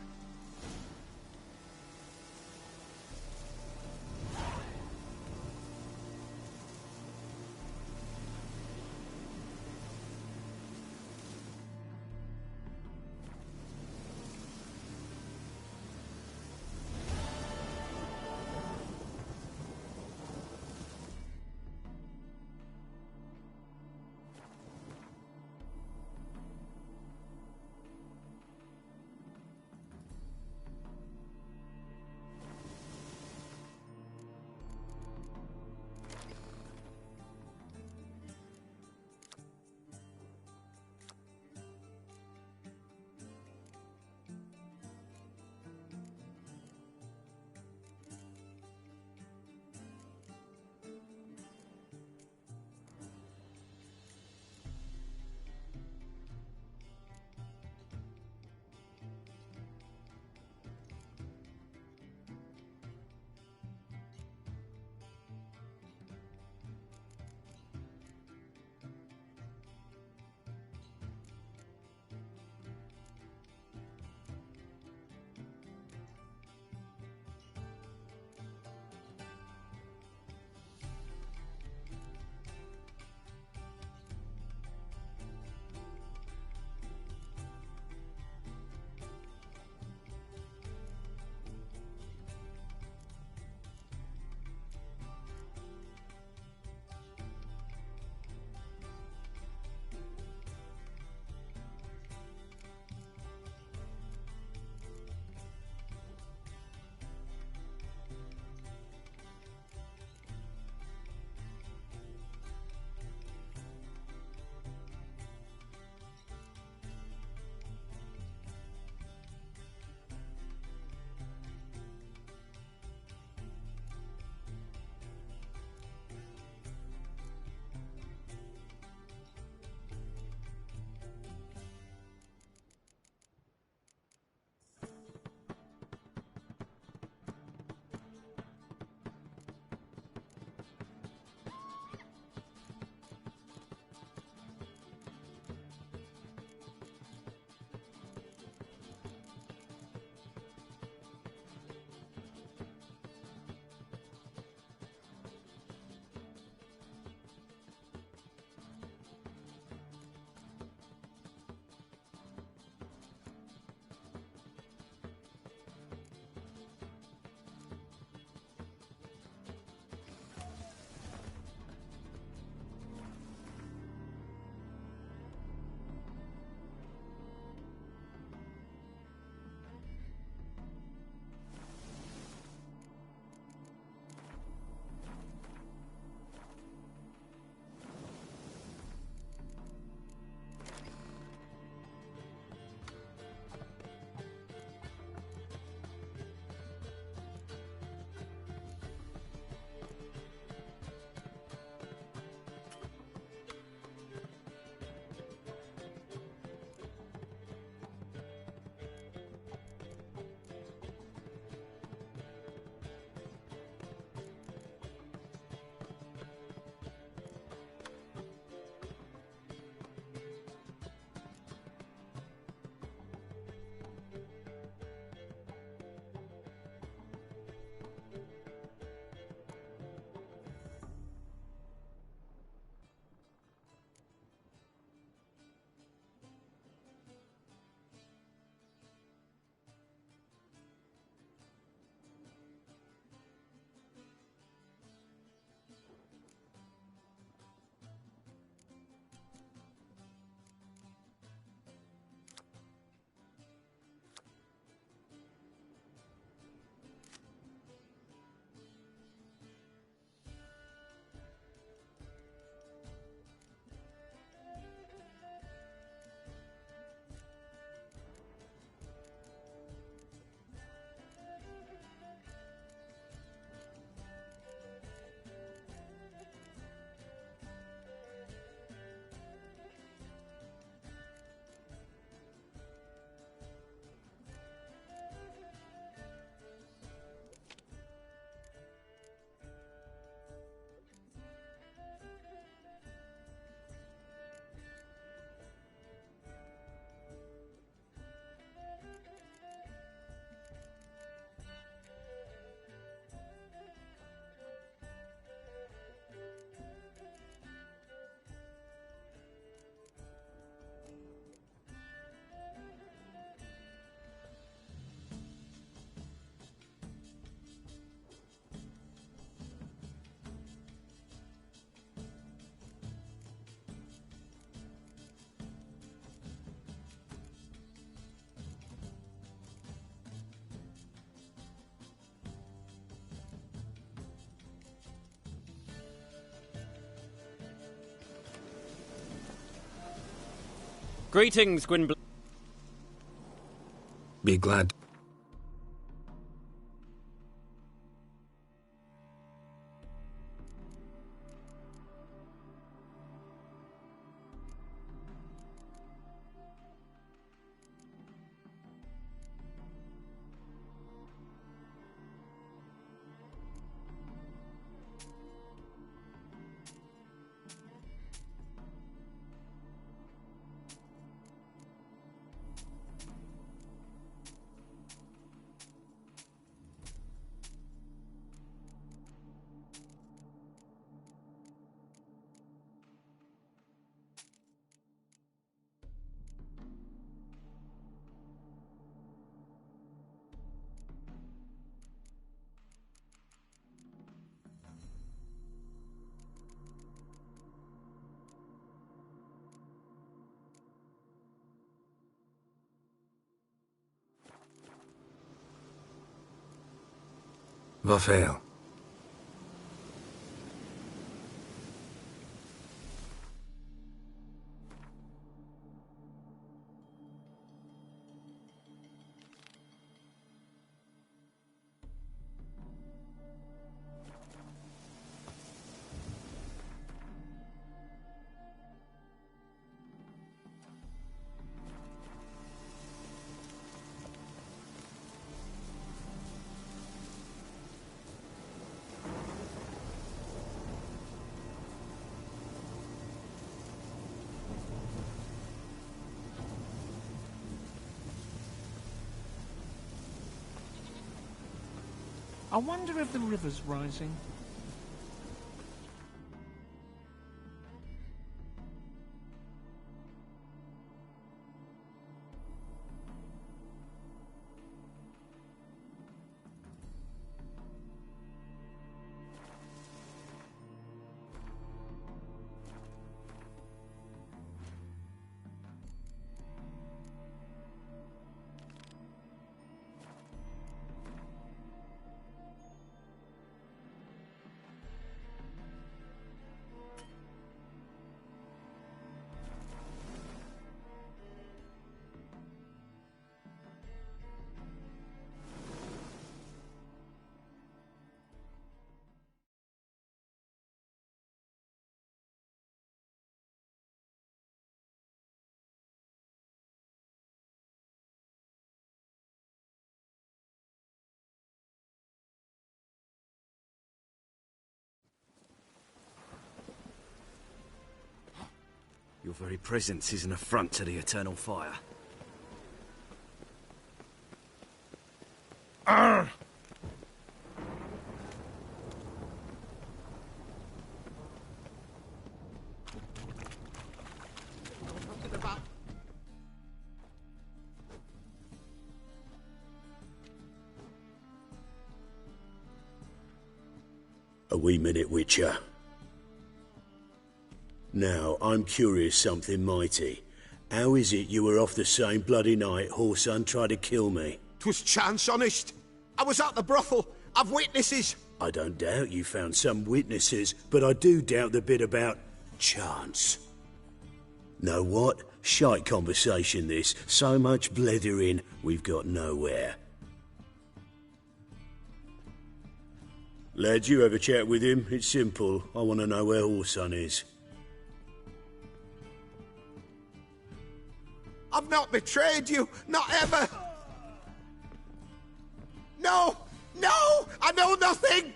Greetings, Gwynbl.
Be glad. Vafael.
I wonder if the river's rising.
Your very presence is an affront to the Eternal Fire.
Arr!
A wee minute, Witcher. Now, I'm curious something mighty. How is it you were off the same bloody night Whoreson tried to kill me?
'Twas chance, honest. I was at the brothel. I've witnesses.
I don't doubt you found some witnesses, but I do doubt the bit about chance. Know what? Shite conversation this. So much blethering, we've got nowhere. Lads, you have a chat with him. It's simple. I want to know where Whoreson is.
I've not betrayed you. Not ever. No! No! I know nothing!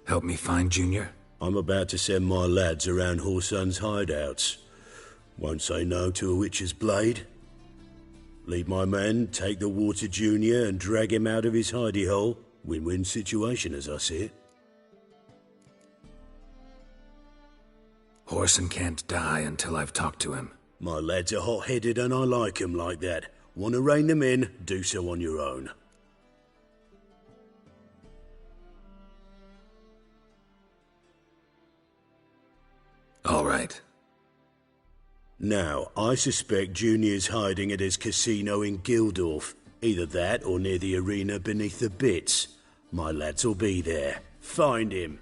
Help me find Junior?
I'm about to send my lads around Whoreson's hideouts. Won't say no to a witch's blade. Lead my men, take the water Junior and drag him out of his hidey hole. Win-win situation as I see it.
Whoreson can't die until I've talked to him.
My lads are hot-headed and I like 'em like that. Want to rein them in, do so on your own.
All right.
Now, I suspect Junior's hiding at his casino in Gildorf.
Either that or near the arena beneath the bits. My lads will be there. Find him.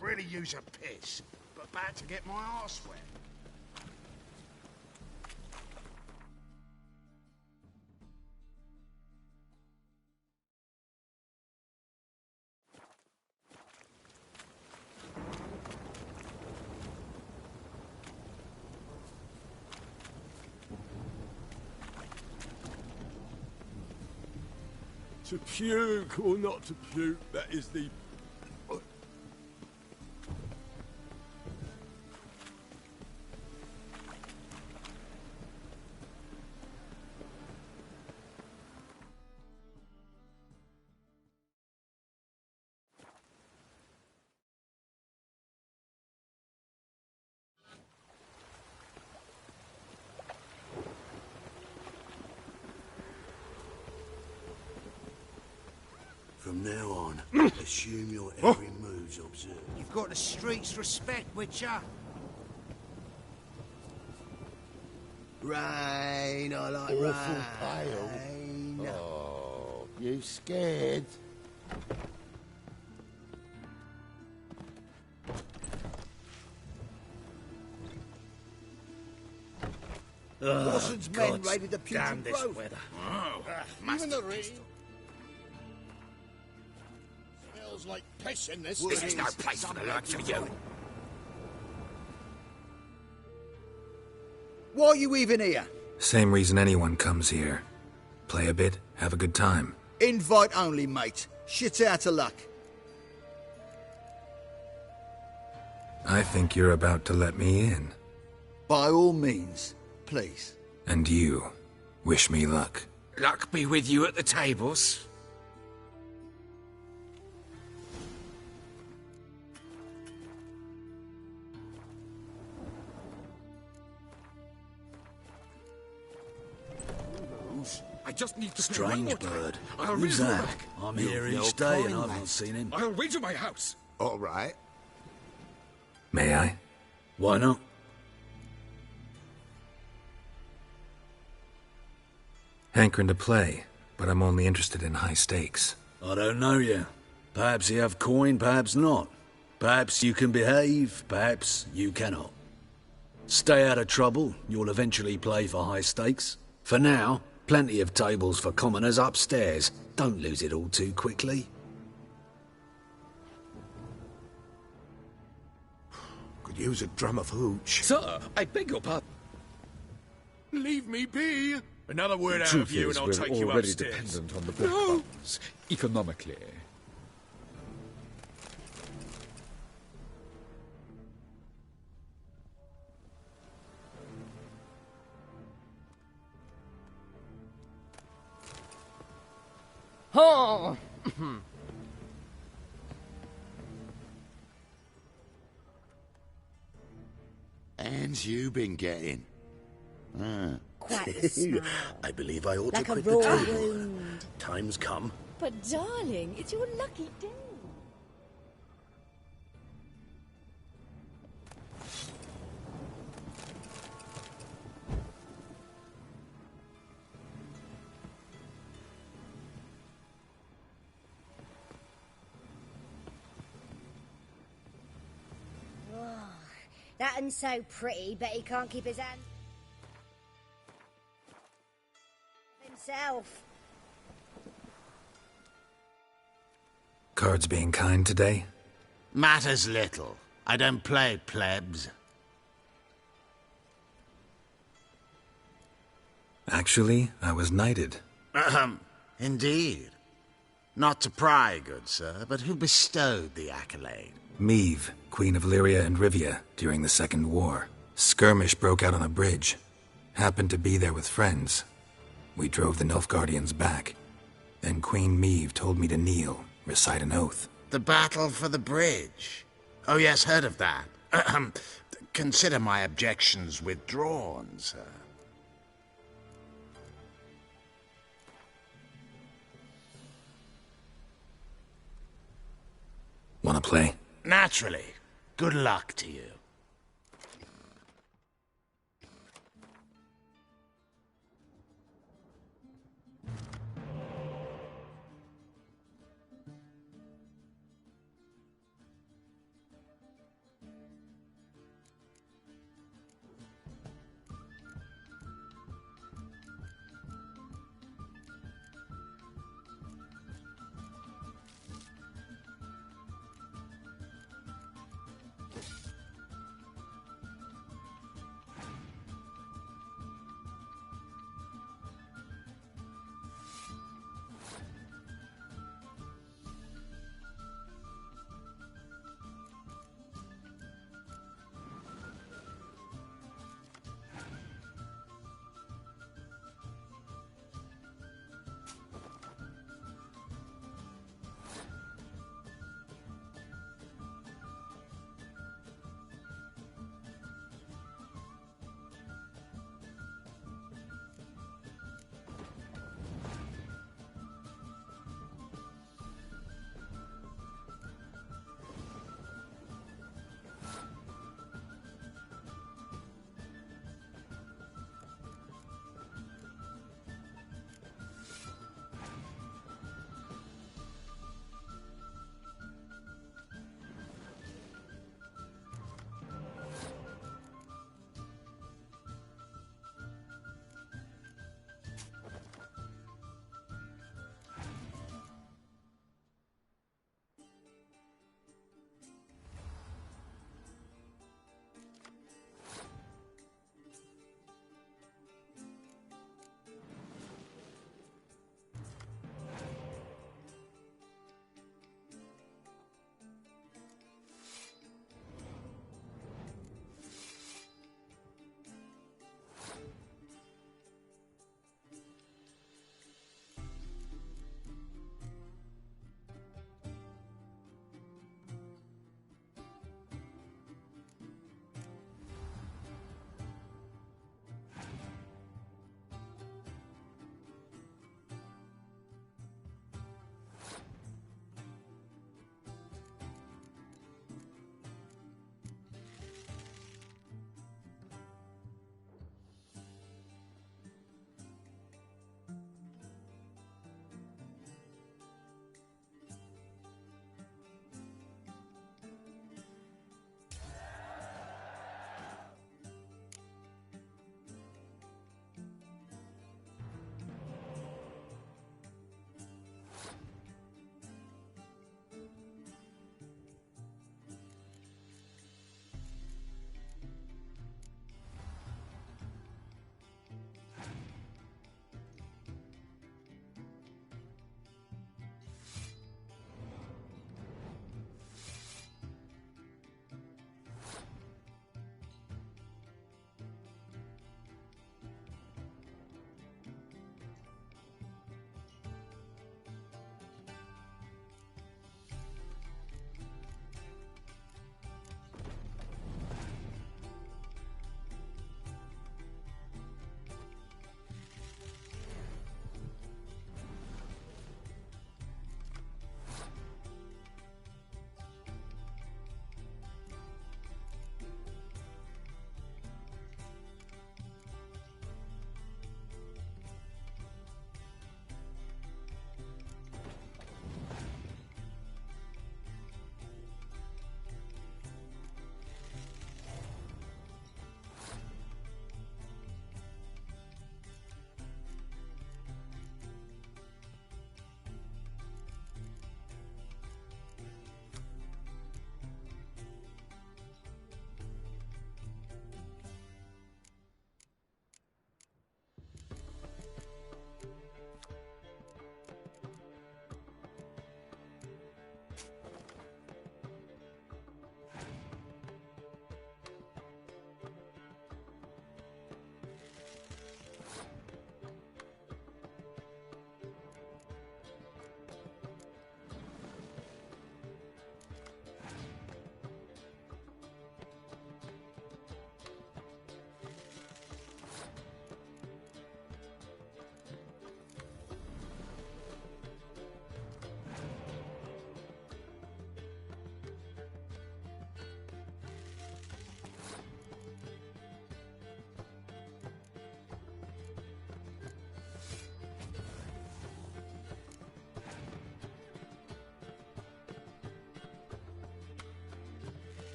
Really use a piss, but bad to get my arse wet.
To puke or not to puke, that is the...
From now on, assume your every move's observed.
You've got the street's respect, Witcher.
Rain, I like
Awful
rain.
pale. Oh, you scared?
Watson's men raided the
damn
Putrid
this
Grove.
weather.
Even the rain. Smells like piss in this.
This is no place for the likes of you.
Why are you even here?
Same reason anyone comes here. Play a bit, have a good time.
Invite only, mate. Shit out of luck.
I think you're about to let me in.
By all means, please.
And you, wish me luck.
Luck be with you at the tables. I just need to spend one more
Strange
time.
bird.
I'll
Who's
read you
that?
back.
I'm
You
here
no
each day and
coin,
I've
lad.
not seen him.
I'll read you my house.
All right.
May I?
Why not?
Hankering to play, but I'm only interested in high stakes.
I don't know you. Perhaps you have coin, perhaps not. Perhaps you can behave, perhaps you cannot. Stay out of trouble, you'll eventually play for high stakes. For now, plenty of tables for commoners upstairs. Don't lose it all too quickly.
Could use a drum of hooch.
Sir, I beg your pardon.
Leave me be.
Another word
The
out
truth
of you
is,
and I'll
we're
take you
already
upstairs.
dependent on the black
No!
buttons, economically.
Oh!
And you been getting?
Quite the smile.
I believe I ought
Like
to
a
quit
raw
the table.
wound.
Time's come.
But darling, it's your lucky day. Oh, that un's so pretty, but he can't keep his hand. myself.
Cards being kind today?
Matters little. I don't play plebs.
Actually, I was knighted.
Indeed. Not to pry, good sir, but who bestowed the accolade?
Meve, Queen of Lyria and Rivia, during the Second War. Skirmish broke out on a bridge. Happened to be there with friends. We drove the Nilfgaardians back. Then Queen Meve told me to kneel, recite an oath.
The battle for the bridge. Oh yes, heard of that. Consider my objections withdrawn, sir.
Wanna play?
Naturally. Good luck to you.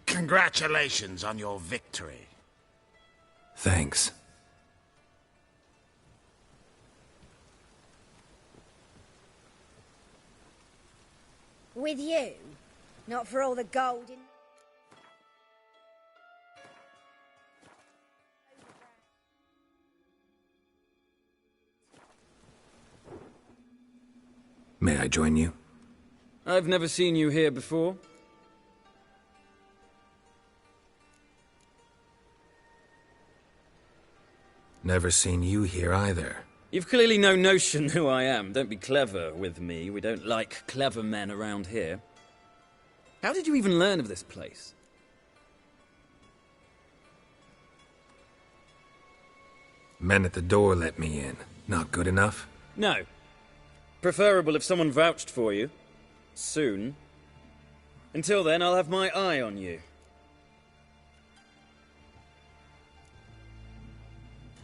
Congratulations on your victory.
Thanks.
With you? Not for all the gold in...
May I join you?
I've never seen you here before.
Never seen you here either.
You've clearly no notion who I am. Don't be clever with me. We don't like clever men around here. How did you even learn of this place?
Men at the door let me in. Not good enough?
No. Preferable if someone vouched for you. Soon. Until then, I'll have my eye on you.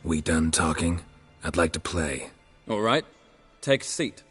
We done talking? I'd like to play.
All right. Take a seat.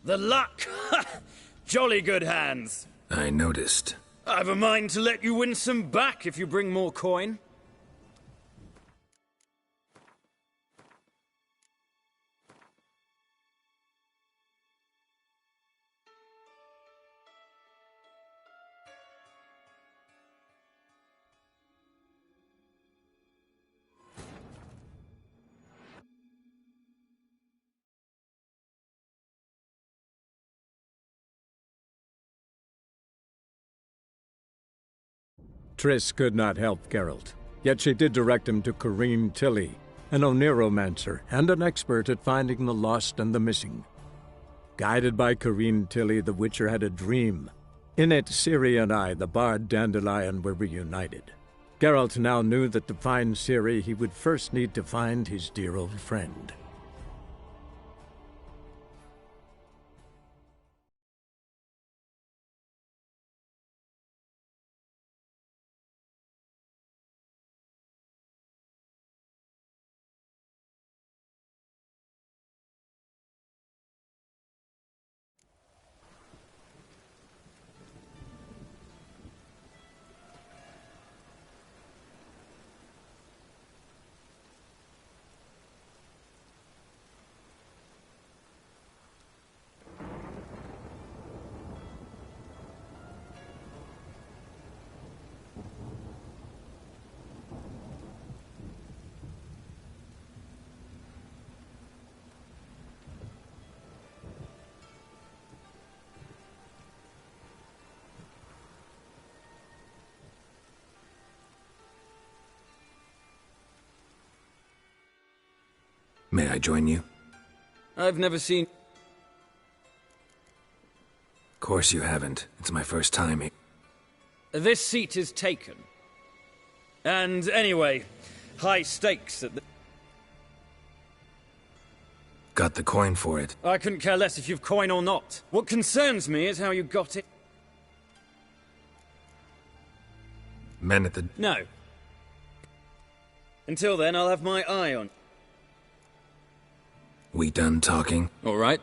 The luck! Jolly good hands.
I noticed.
I've a mind to let you win some back if you bring more coin.
Triss could not help Geralt, yet she did direct him to Corrine Tilly, an Oniromancer and an expert at finding the lost and the missing. Guided by Corrine Tilly, the Witcher had a dream. In it, Ciri and I, the bard Dandelion, were reunited. Geralt now knew that to find Ciri, he would first need to find his dear old friend.
May I join you?
I've never seen...
Of course you haven't. It's my first time here.
This seat is taken. And anyway, high stakes at the...
Got the coin for it.
I couldn't care less if you've coin or not. What concerns me is how you got it.
Men at the...
No. Until then, I'll have my eye on...
We done talking?
All right.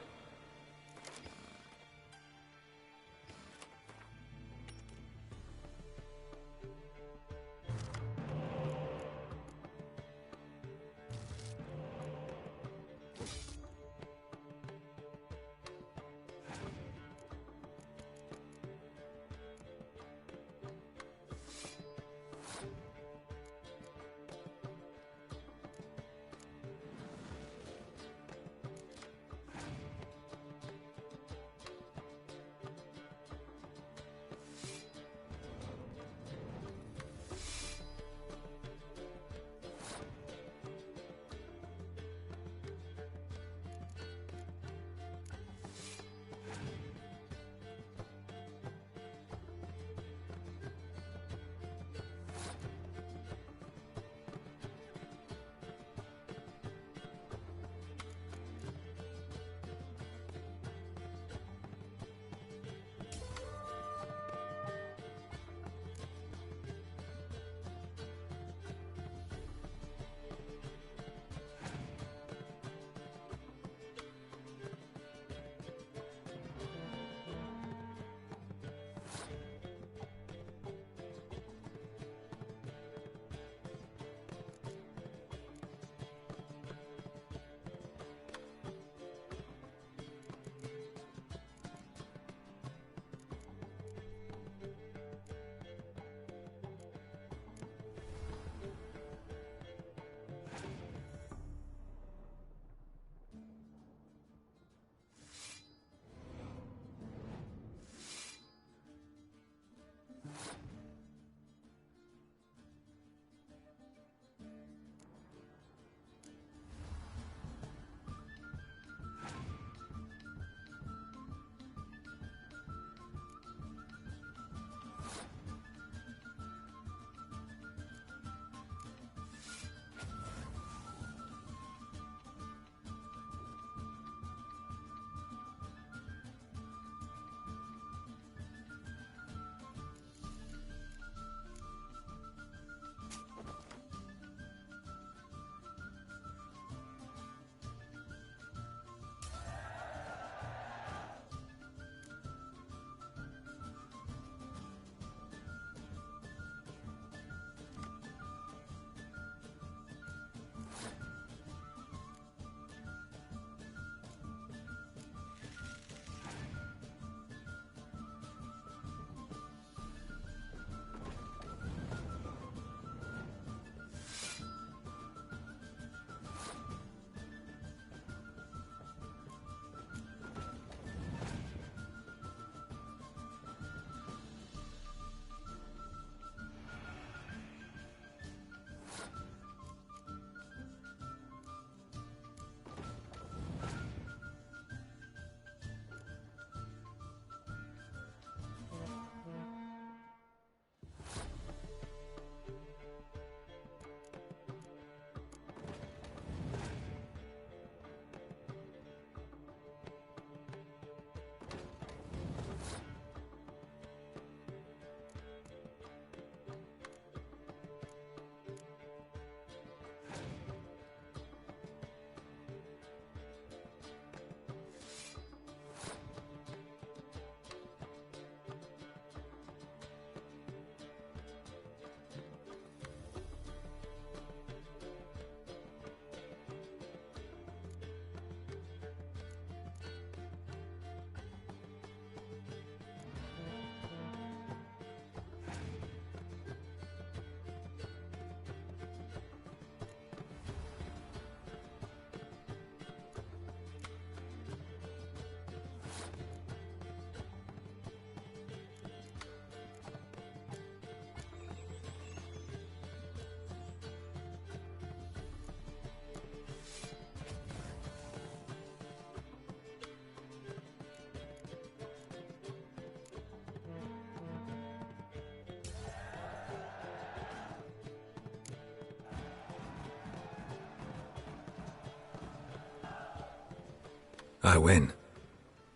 I win.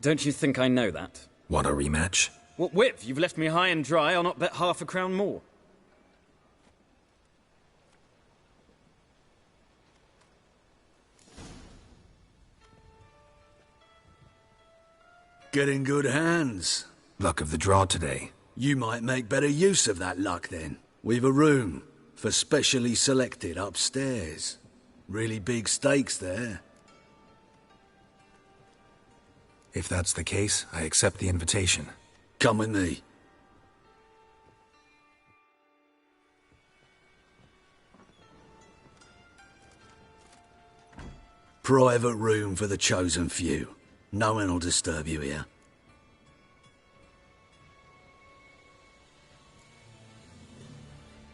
Don't you think I know that?
Want a rematch?
What with? You've left me high and dry. I'll not bet half a crown more.
Get in good hands.
Luck of the draw today.
You might make better use of that luck then. We've a room for specially selected upstairs. Really big stakes there.
If that's the case, I accept the invitation.
Come with me. Private room for the chosen few. No one will disturb you here.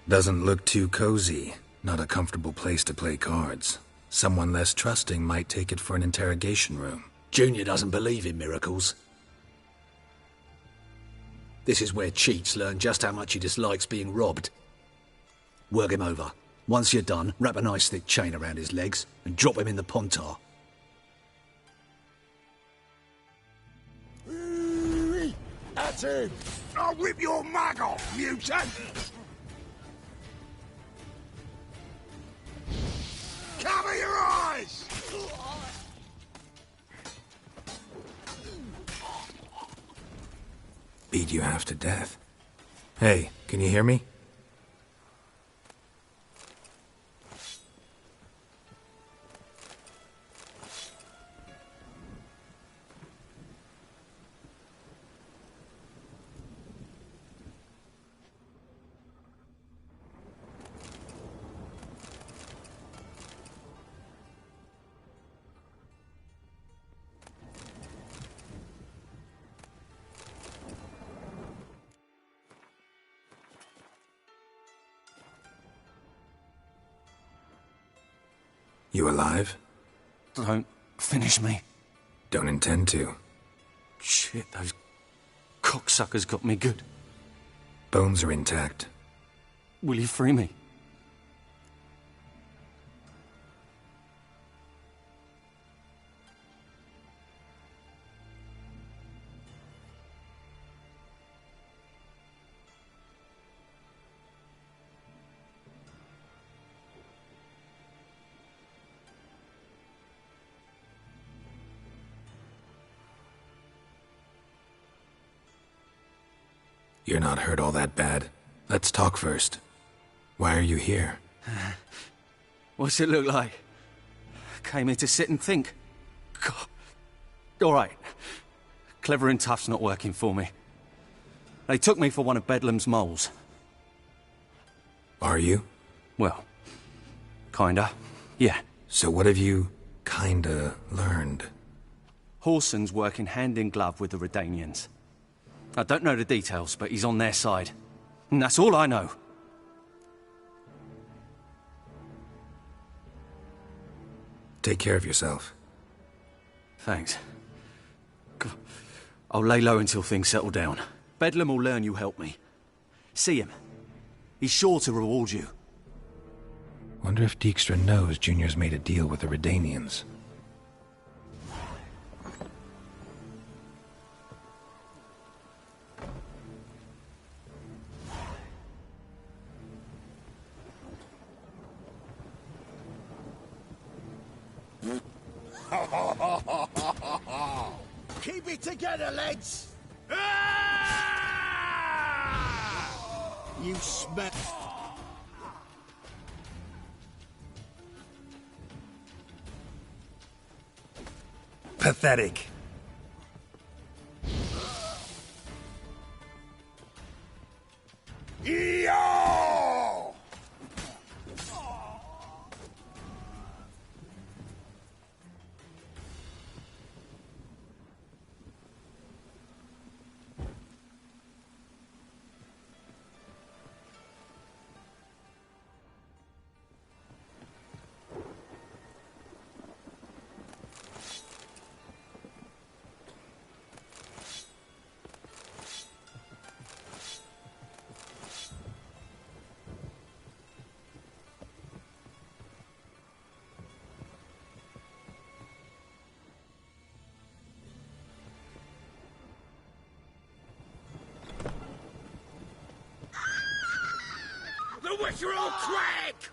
Doesn't look too cozy. Not a comfortable place to play cards. Someone less trusting might take it for an interrogation room.
Junior doesn't believe in miracles. This is where cheats learn just how much he dislikes being robbed. Work him over. Once you're done, wrap a nice thick chain around his legs and drop him in the pontar.
That's him! I'll rip your mag off, mutant! Cover your eyes!
Beat you half to death. Hey, can you hear me? You alive?
Don't finish me.
Don't intend to.
Shit, those cocksuckers got me good.
Bones are intact.
Will you free me?
You're not hurt all that bad. Let's talk first. Why are you here?
What's it look like? Came here to sit and think. God. All right. Clever and tough's not working for me. They took me for one of Bedlam's moles.
Are you?
Well, kinda. Yeah.
So what have you kinda learned?
Whoreson's working hand in glove with the Redanians. I don't know the details, but he's on their side. And that's all I know.
Take care of yourself.
Thanks. God. I'll lay low until things settle down. Bedlam will learn you helped me. See him. He's sure to reward you.
Wonder if Dijkstra knows Junior's made a deal with the Redanians.
Keep it together, lads! You smell...
Pathetic.
Yo! real quick!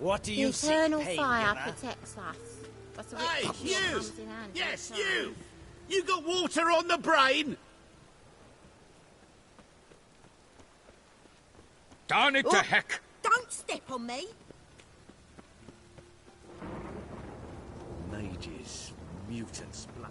What do you
the
see,
eternal
Pain
fire
Giver?
protects us. That's a
Hey,
bit
you!
comes in handy,
Yes,
so-
you! You got water on the brain?
Darn it to heck!
Don't step on me!
Mages, mutants, blood.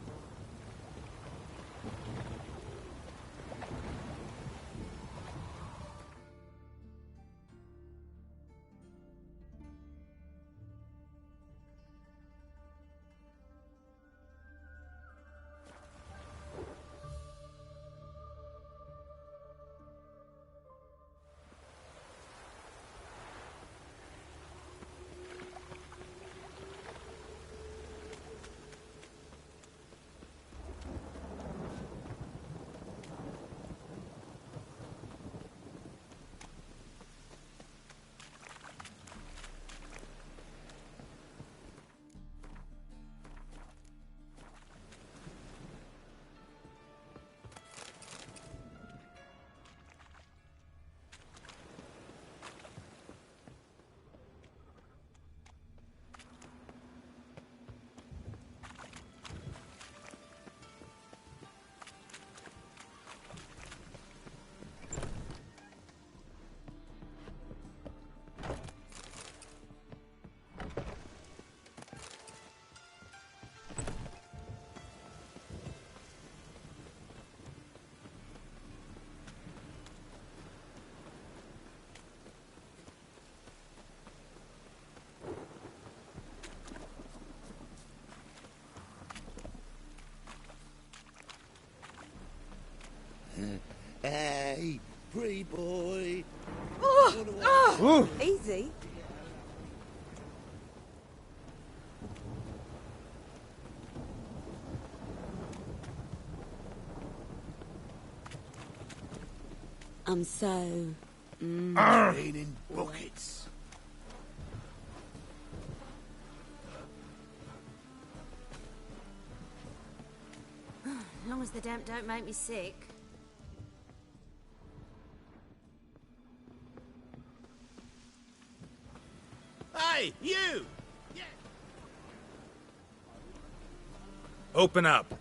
Hey, pretty boy.
Easy. I'm so...
Raining buckets.
As long as the damp don't make me sick.
Hey, you!
Open up.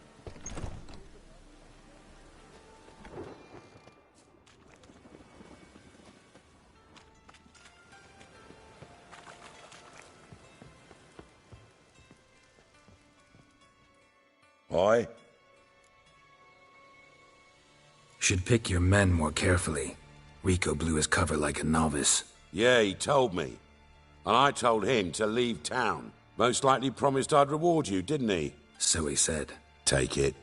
Oi?
Should pick your men more carefully. Rico blew his cover like a novice.
Yeah, he told me. And I told him to leave town. Most likely promised I'd reward you, didn't he?
So he said.
Take it.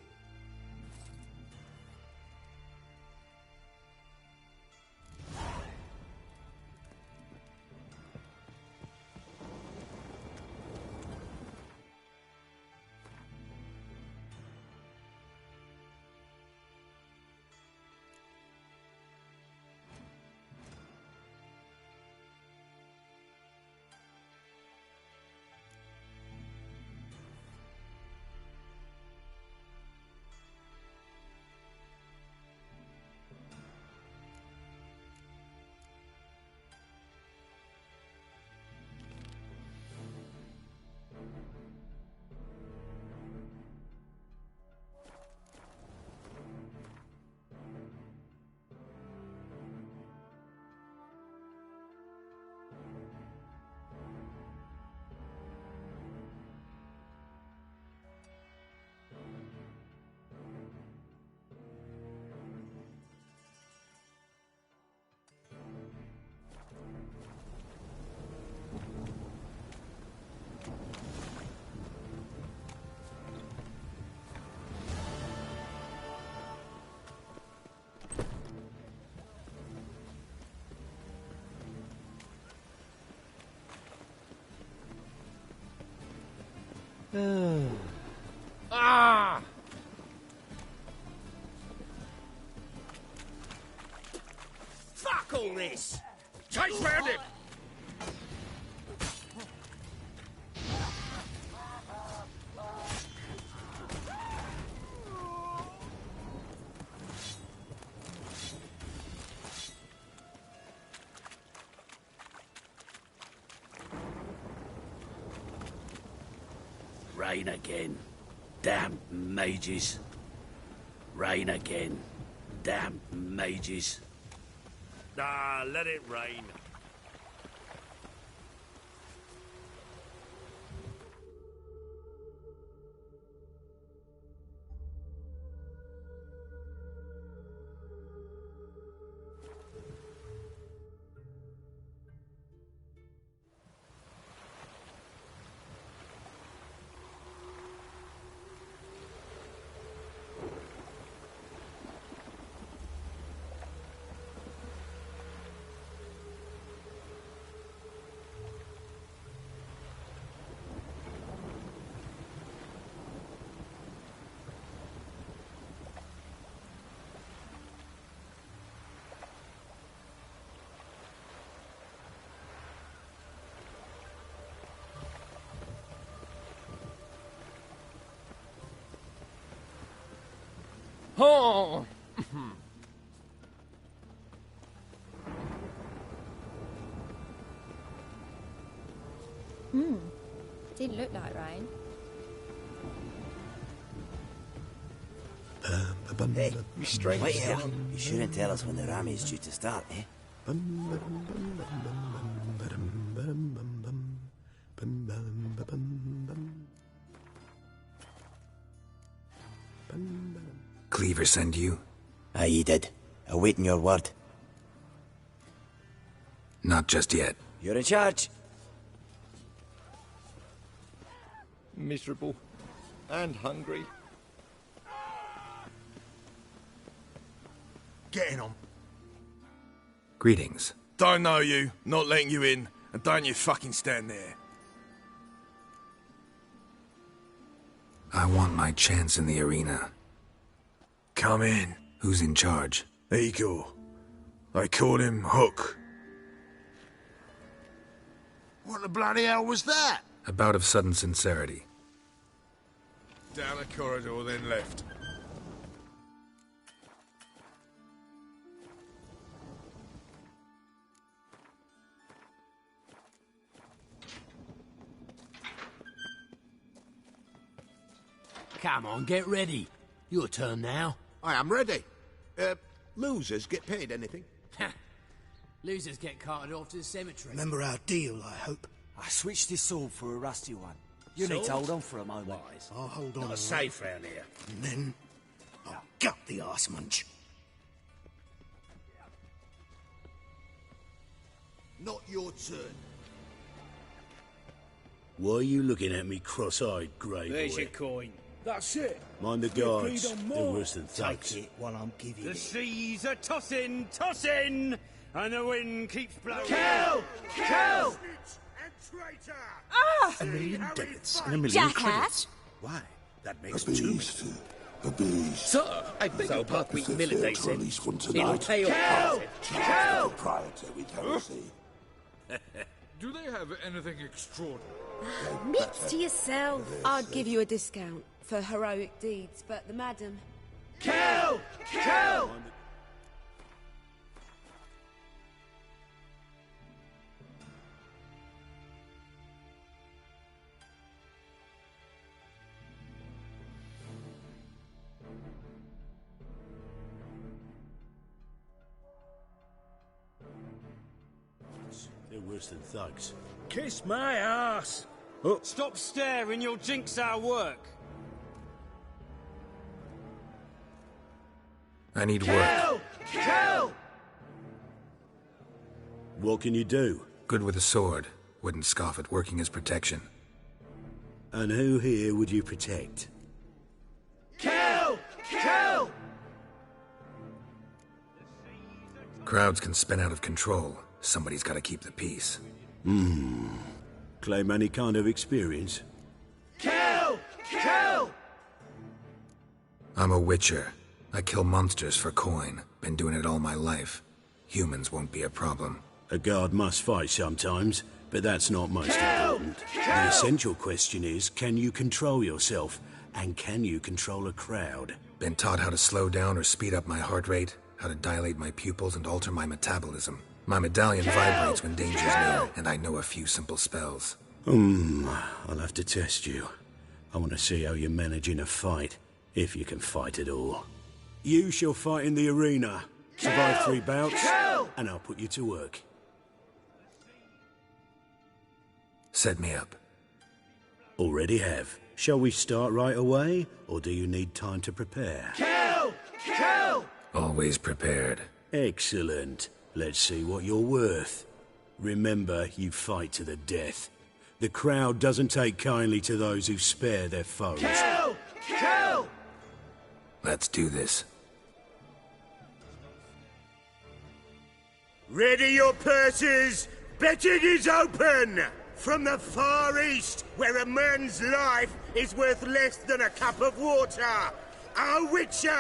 Ah!
Fuck all this!
Chase round him!
Rain again. Damn mages. Rain again. Damn mages.
Ah, let it rain.
Oh!
Didn't look like rain.
Hey, straight wait out. You shouldn't tell us when the army is due to start, eh?
Cleaver send you?
Aye, he did. Awaiting your word.
Not just yet.
You're in charge.
Miserable. And hungry.
Getting on.
Greetings.
Don't know you, not letting you in, and don't you fucking stand there.
I want my chance in the arena.
Come in.
Who's in charge?
Igor. They call him Hook.
What the bloody hell was that?
A bout of sudden sincerity.
Down a corridor, then left.
Come on, get ready. Your turn now.
I am ready. Losers get paid anything?
Losers get carted off to the cemetery.
Remember our deal, I hope. I switched this sword for a rusty one. You need to hold on for a moment.
I'll hold on.
Not safe round here.
And then I'll gut the arse munch.
Not your turn.
Why are you looking at me cross-eyed, Grey
There's
boy?
your coin. That's it.
Mind the
We agreed
guards.
on
They're
more.
worse than thugs.
Take it while I'm giving
The
it.
seas are tossing, tossing, and the wind keeps blowing.
Kill!
Kill!
And traitor!
A million debits and a million
Jackass.
credits. Why? That makes two.
Sir, I beg your pardon.
We militate it.
It'll pay off.
Kill!
Proprietor with heresy.
Do they have anything extraordinary?
Meats to yourself.
I'd give you a discount for heroic deeds, but the madam...
Kill! Kill!
They're worse than thugs.
Kiss my ass!
Oh.
Stop staring, you'll jinx our work.
I need work.
Kill! Kill!
What can you do?
Good with a sword. Wouldn't scoff at working as protection.
And who here would you protect?
Kill! Kill!
Crowds can spin out of control. Somebody's got to keep the peace.
Claim any kind of experience?
Kill!
I'm a witcher. I kill monsters for coin. Been doing it all my life. Humans won't be a problem.
A guard must fight sometimes, but that's not most important. The essential question is, can you control yourself? And can you control a crowd?
Been taught how to slow down or speed up my heart rate, how to dilate my pupils and alter my metabolism. My medallion vibrates when danger's near, and I know a few simple spells.
I'll have to test you. I want to see how you manage in a fight, if you can fight at all. You shall fight in the arena. Survive 3 bouts, and I'll put you to work.
Set me up.
Already have. Shall we start right away, or do you need time to prepare?
Kill! Kill!
Always prepared.
Excellent. Let's see what you're worth. Remember, you fight to the death. The crowd doesn't take kindly to those who spare their foes.
Kill! Kill!
Let's do this.
Ready your purses! Betting is open! From the Far East, where a man's life is worth less than a cup of water, a witcher,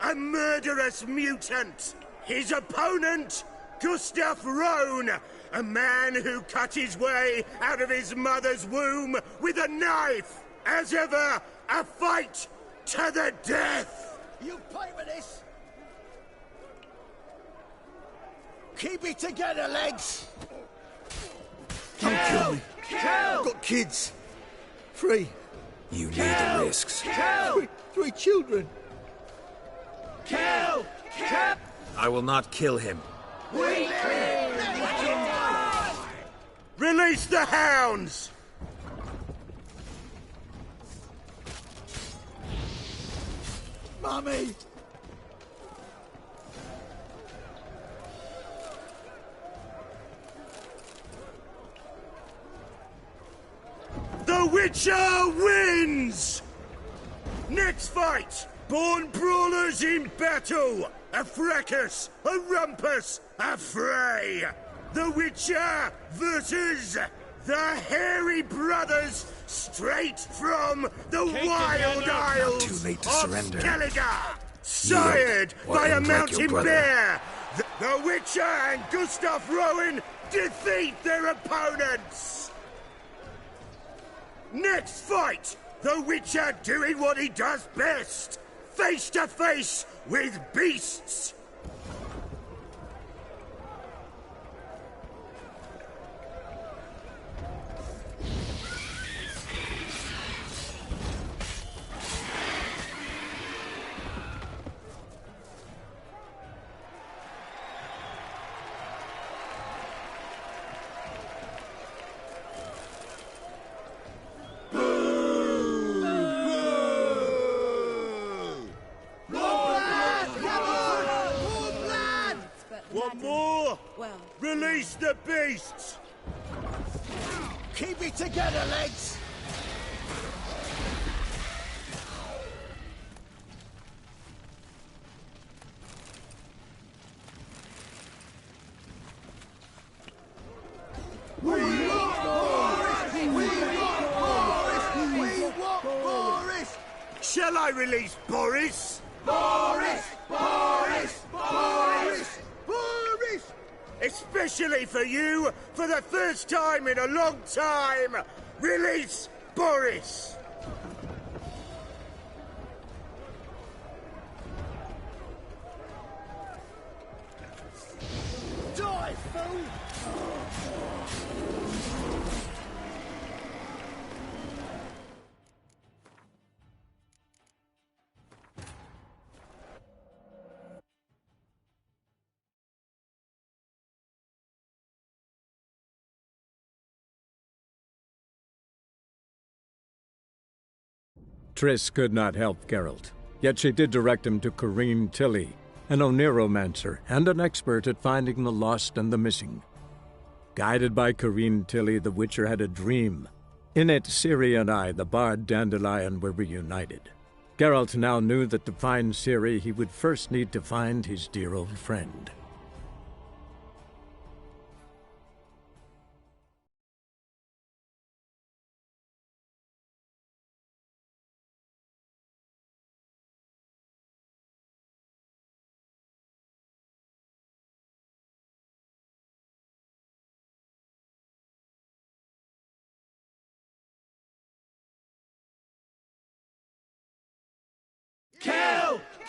a murderous mutant. His opponent, Gustav Rohn, a man who cut his way out of his mother's womb with a knife. As ever, a fight to the death.
You play with this? Keep it together, legs!
Don't kill me.
I've got kids. 3.
You need the risks.
Three children.
Kill! Kill!
I will not kill him.
Release the hounds!
Mummy!
The Witcher wins! Next fight! Born brawlers in battle! A fracas, a rumpus, a fray! The Witcher versus the Hairy Brothers, straight from the wild isles
Too late to
of
surrender.
Skellige! Sired
or
by a
end like your
mountain
brother.
bear! The Witcher and Gustav Rowan defeat their opponents! Next fight! The Witcher doing what he does best! Face to face with beasts! One more!
Well,
Release the beasts!
Keep it together, legs!
Shall I release Boris?
Boris! Boris! Boris!
Boris! Especially for you, for the first time in a long time! Release Boris!
Die, fool!
Triss could not help Geralt, yet she did direct him to Corrine Tilly, an Oniromancer and an expert at finding the lost and the missing. Guided by Corrine Tilly, the Witcher had a dream. In it, Ciri and I, the bard Dandelion, were reunited. Geralt now knew that to find Ciri, he would first need to find his dear old friend.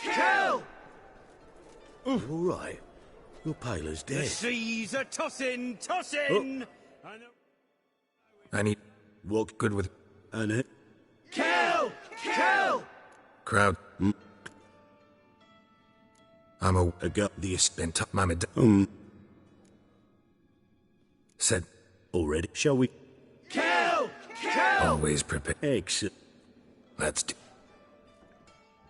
Kill!
All right. Your Paler's
The
dead.
seas are tossing, tossing!
I need...
What?
Good with...
And it?
Kill! Kill!
Crowd. I'm a
got the
been top mama. Said
already. Shall we?
Kill! Kill!
Always prepared.
Excellent.
Let's do.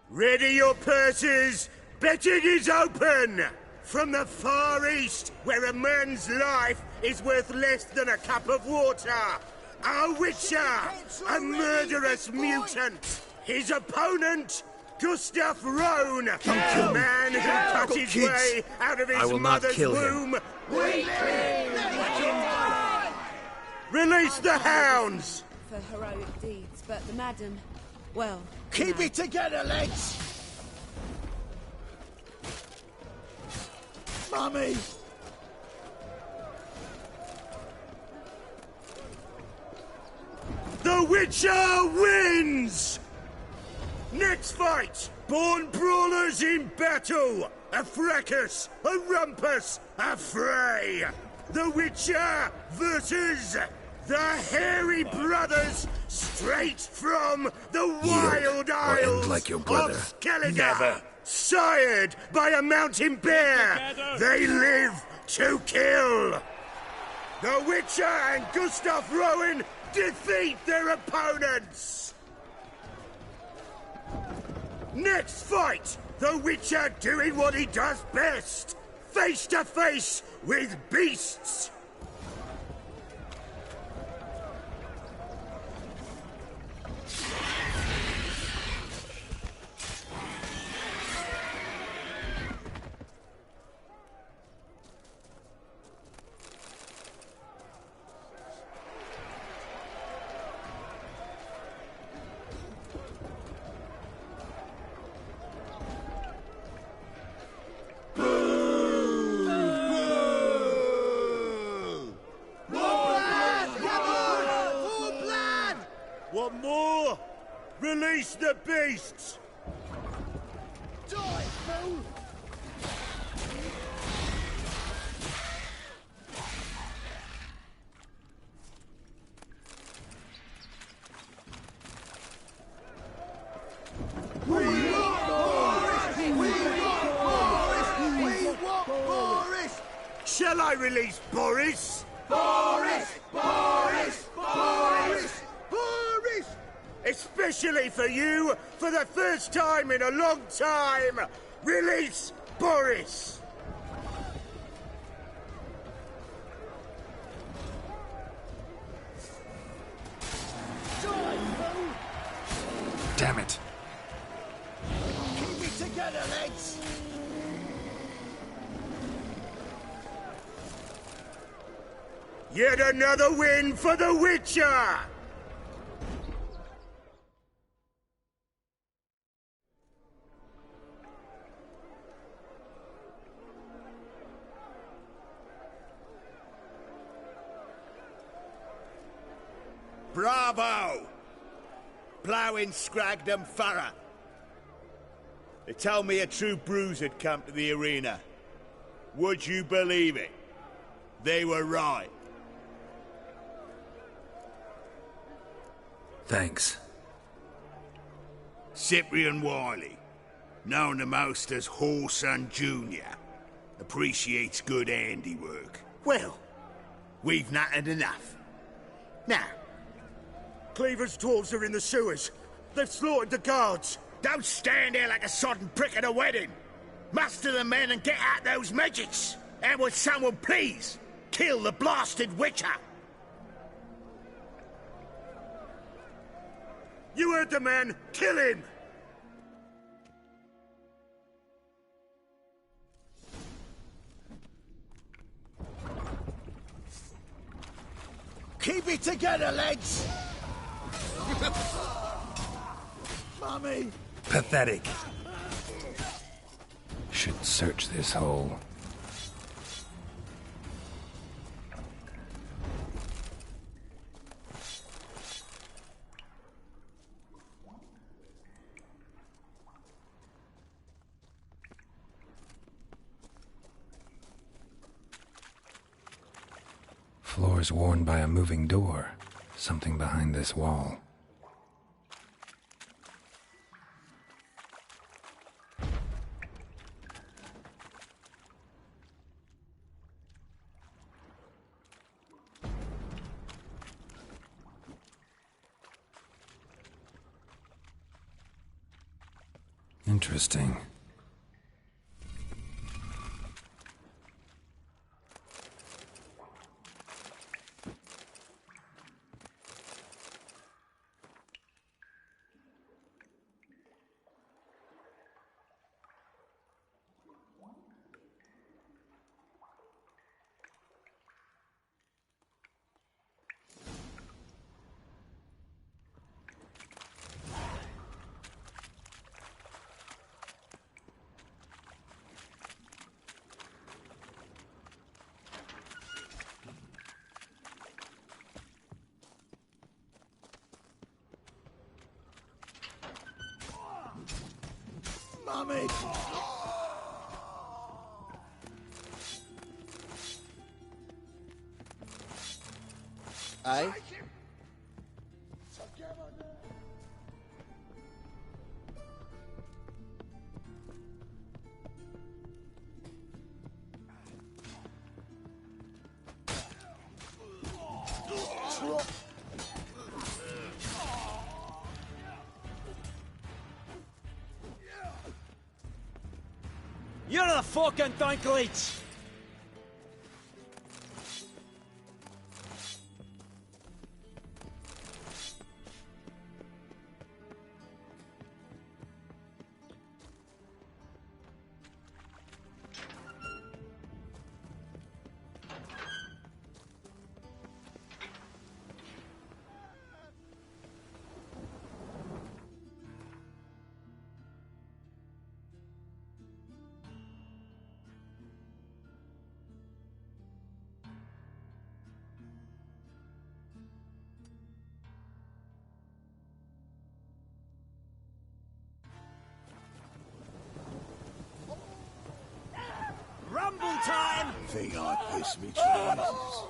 Ready your purses! Betting is open! From the Far East, where a man's life is worth less than a cup of water, a witcher, a murderous mutant. His opponent, Gustav Roan, a man who cut his way out of his mother's womb. Release the hounds!
For heroic deeds, but the madam, well...
Keep it together, lads! Mummy! The Witcher wins! Next fight! Born brawlers in battle! A fracas, a rumpus, a fray! The Witcher versus the Hairy Brothers, straight from the wild isles
like your brother.
of Skellige! Sired by a mountain bear, they live to kill! The Witcher and Gustav Rowan defeat their opponents! Next fight, the Witcher doing what he does best, face to face with beasts! Want more? Release the beasts! Die, fool! Shall I release Boris? Boris! Boris! Boris! Boris! Especially for you, for the first time in a long time, release Boris!
Damn it.
Keep it together, lads! Yet another win for the Witcher! Bravo! Ploughing Scragdom Thorough. They told me a true bruise had come to the arena. Would you believe it? They were right.
Thanks.
Cyprian Wiley, known the most as Whoreson Jr., appreciates good handiwork. Well, we've nattered enough. Now, Cleaver's dwarves are in the sewers. They've slaughtered the guards. Don't stand there like a sodden prick at a wedding. Muster the men and get out those midgets. And would someone please kill the blasted Witcher? You heard the man. Kill him! Keep it together, lads! Mummy!
Pathetic. Should search this hole. floor's worn by a moving door. Something behind this wall. Interesting.
Mummy!
Eh? You're the fucking Dinklage! Rumble time!
Think I pissed me trousers.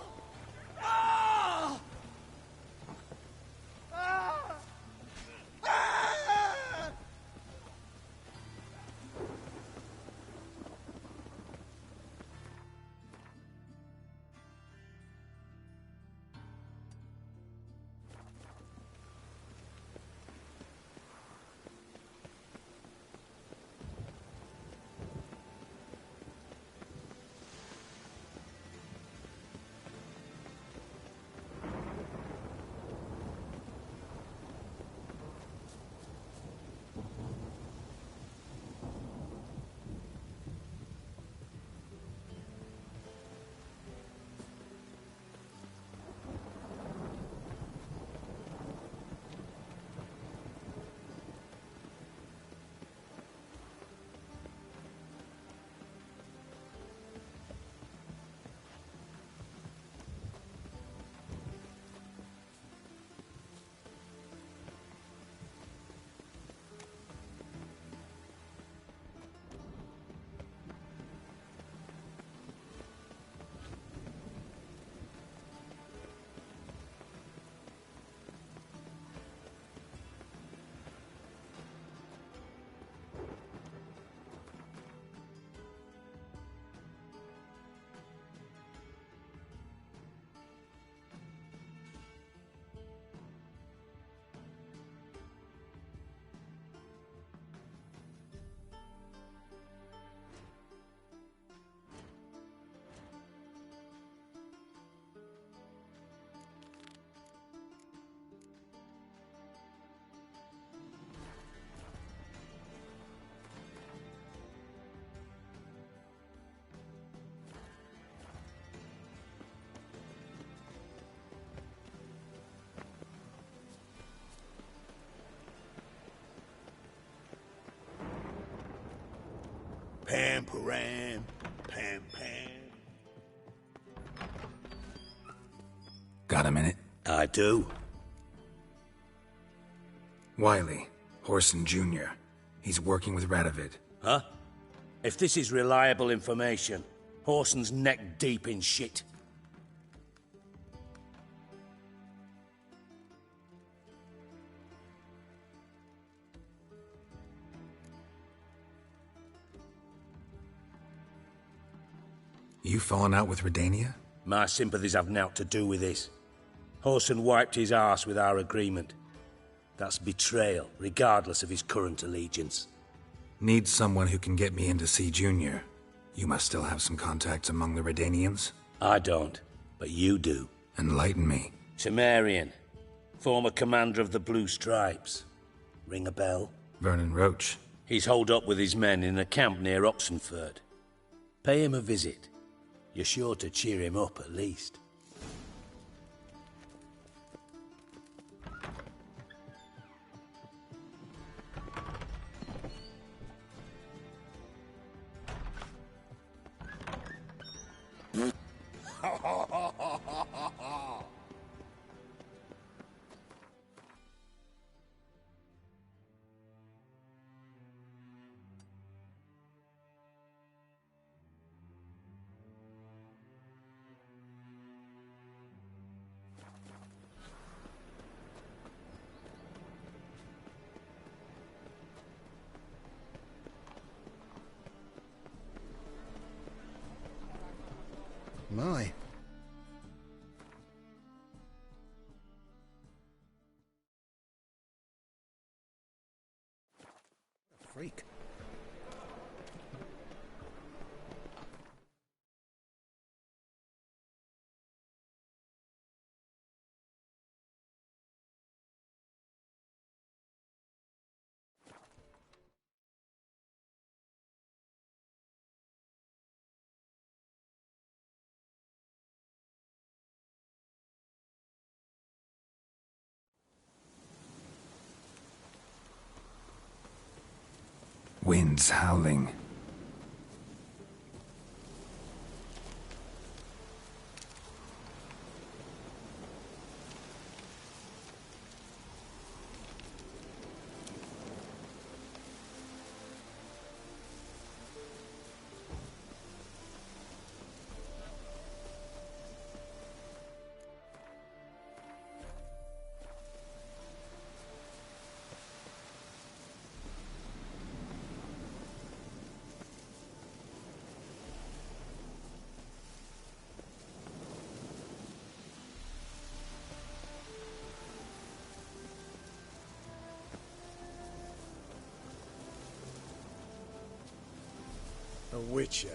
Pam, param, pam, pam.
Got a minute?
I do.
Wiley, Horson Jr. He's working with Radovid.
Huh? If this is reliable information, Horson's neck deep in shit.
You fallen out with Redania?
My sympathies have naught to do with this. Horson wiped his arse with our agreement. That's betrayal, regardless of his current allegiance.
Need someone who can get me in to see Junior. You must still have some contacts among the Redanians?
I don't, but you do.
Enlighten me.
Temerian, former commander of the Blue Stripes. Ring a bell?
Vernon Roach.
He's holed up with his men in a camp near Oxenford. Pay him a visit. You're sure to cheer him up, at least.
My. Freak.
Winds howling.
A witcher.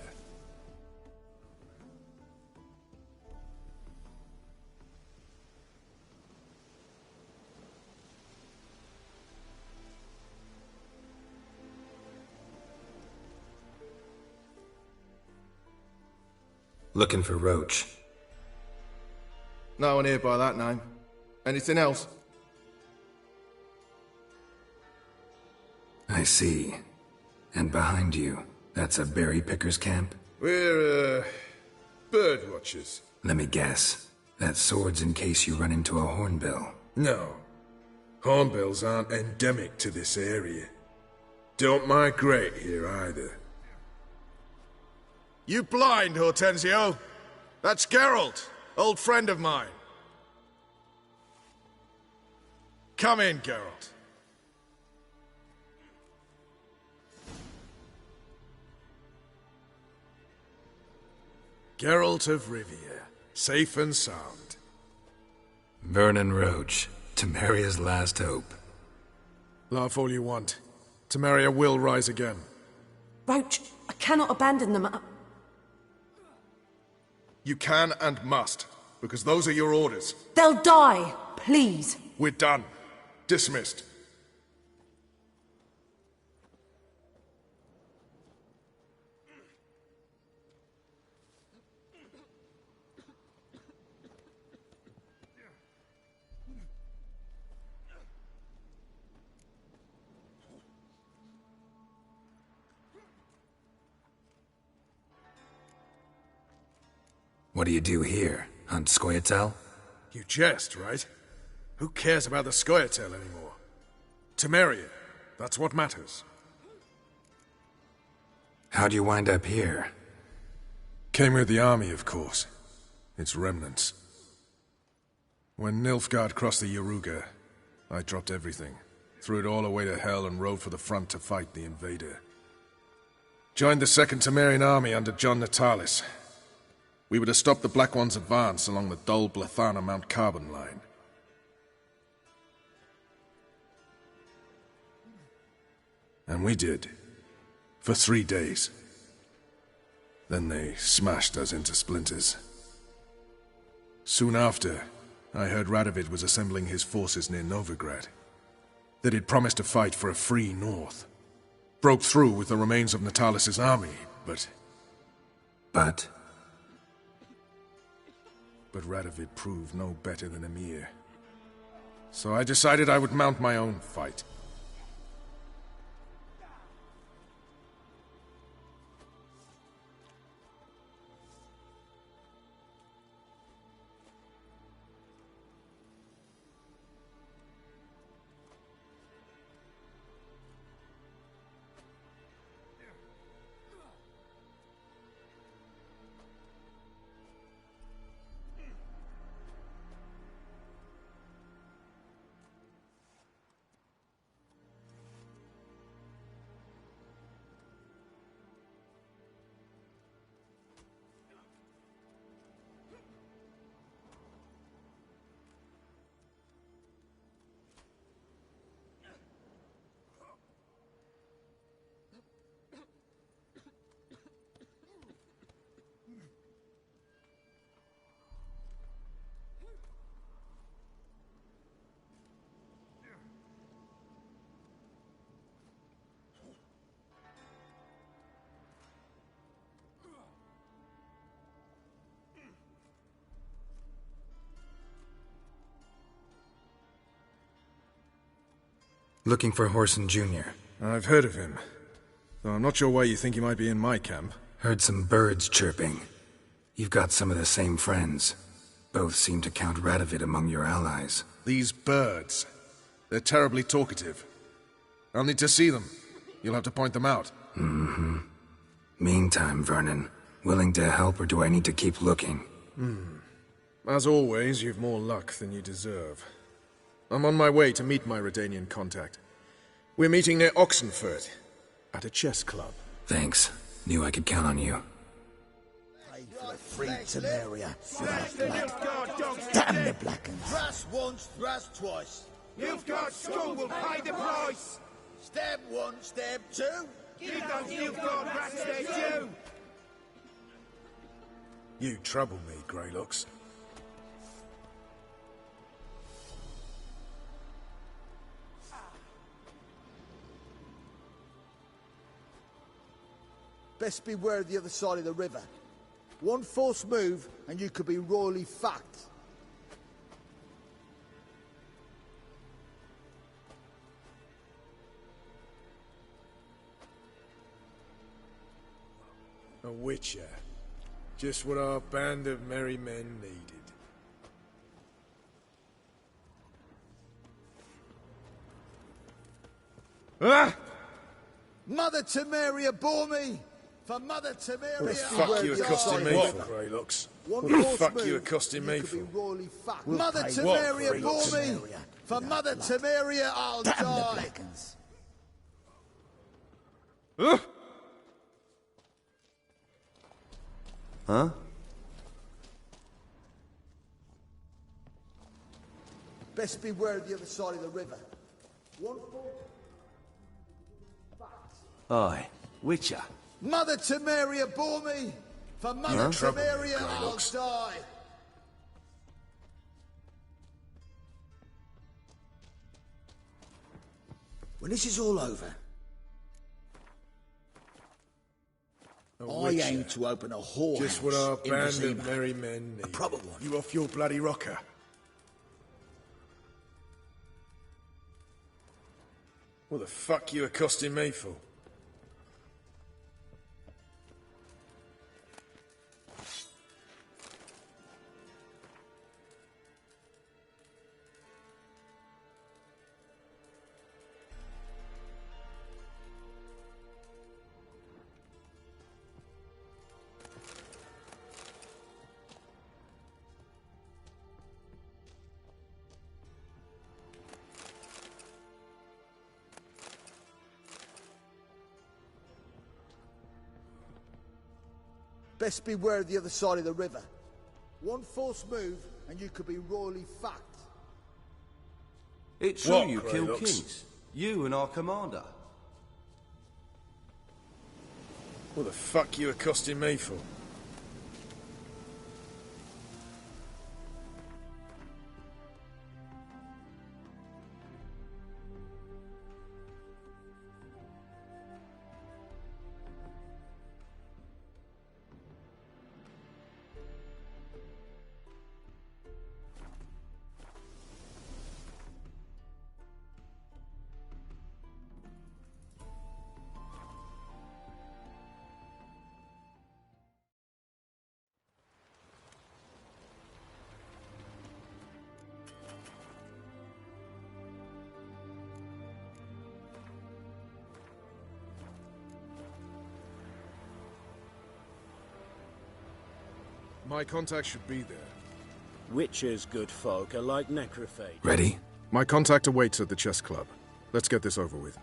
Looking for Roach.
No one here by that name. Anything else?
I see. And behind you, that's a berry picker's camp?
We're, bird watchers.
Let me guess. That sword's in case you run into a hornbill.
No. Hornbills aren't endemic to this area. Don't migrate here either. You blind, Hortensio? That's Geralt, old friend of mine. Come in, Geralt. Geralt of Rivia, safe and sound.
Vernon Roach, Temeria's last hope.
Laugh all you want. Temeria will rise again.
Roach, I cannot abandon them.
You can and must, because those are your orders.
They'll die, please.
We're done. Dismissed.
What do you do here? Hunt Scoia'tael?
You jest, right? Who cares about the Scoia'tael anymore? Temeria, that's what matters.
How'd you wind up here?
Came with the army, of course. Its remnants. When Nilfgaard crossed the Yaruga, I dropped everything. Threw it all away to hell and rode for the front to fight the invader. Joined the Second Temerian Army under John Natalis. We were to stop the Black One's advance along the Dol Blathana Mount Carbon line. And we did. For 3 days. Then they smashed us into splinters. Soon after, I heard Radovid was assembling his forces near Novigrad. That he'd promised to fight for a free North. Broke through with the remains of Natalis' army, but...
But
Radovid proved no better than Emir. So I decided I would mount my own fight.
Looking for Whoreson Jr.
I've heard of him. Though I'm not sure why you think he might be in my camp.
Heard some birds chirping. You've got some of the same friends. Both seem to count Radovid among your allies.
These birds. They're terribly talkative. I'll need to see them. You'll have to point them out.
Mm-hmm. Meantime, Vernon, willing to help or do I need to keep looking?
As always, you've more luck than you deserve. I'm on my way to meet my Redanian contact. We're meeting near Oxenfurt, at a chess club.
Thanks. Knew I could count on you.
Free Temeria. Damn the Blackens.
Thrust once, thrust twice. Nilfgaard Skull will pay the price. Stab one, stab two. Give those Nilfgaard rats their due.
You trouble me, Greylocks.
Best beware of the other side of the river. One false move, and you could be royally fucked.
A witcher. Just what our band of merry men needed.
Ah! Mother Temeria bore me! For Mother Temeria...
What the fuck you accosting me for, Greylocks? What the fuck you accosting me for?
Mother Temeria bore me! For Mother Temeria I'll die!
Damn the Blackens.
Huh? Best beware of the other side of the river. One
Aye, Witcher.
Mother Temeria bore me! For Mother Temeria I'll die!
When this is all over, I aim to open a whorehouse.
Just what our
in
band
Vizima.
of merry men need.
A proper one.
You off your bloody rocker? What the fuck you accosting me for?
Best beware of the other side of the river. One false move, and you could be royally fucked.
It's true
What,
you killed
Kratos?
kings. You and our commander.
What the fuck you accosting me for? My contact should be there.
Witcher's good folk are like necrophages.
Ready?
My contact awaits at the chess club. Let's get this over with.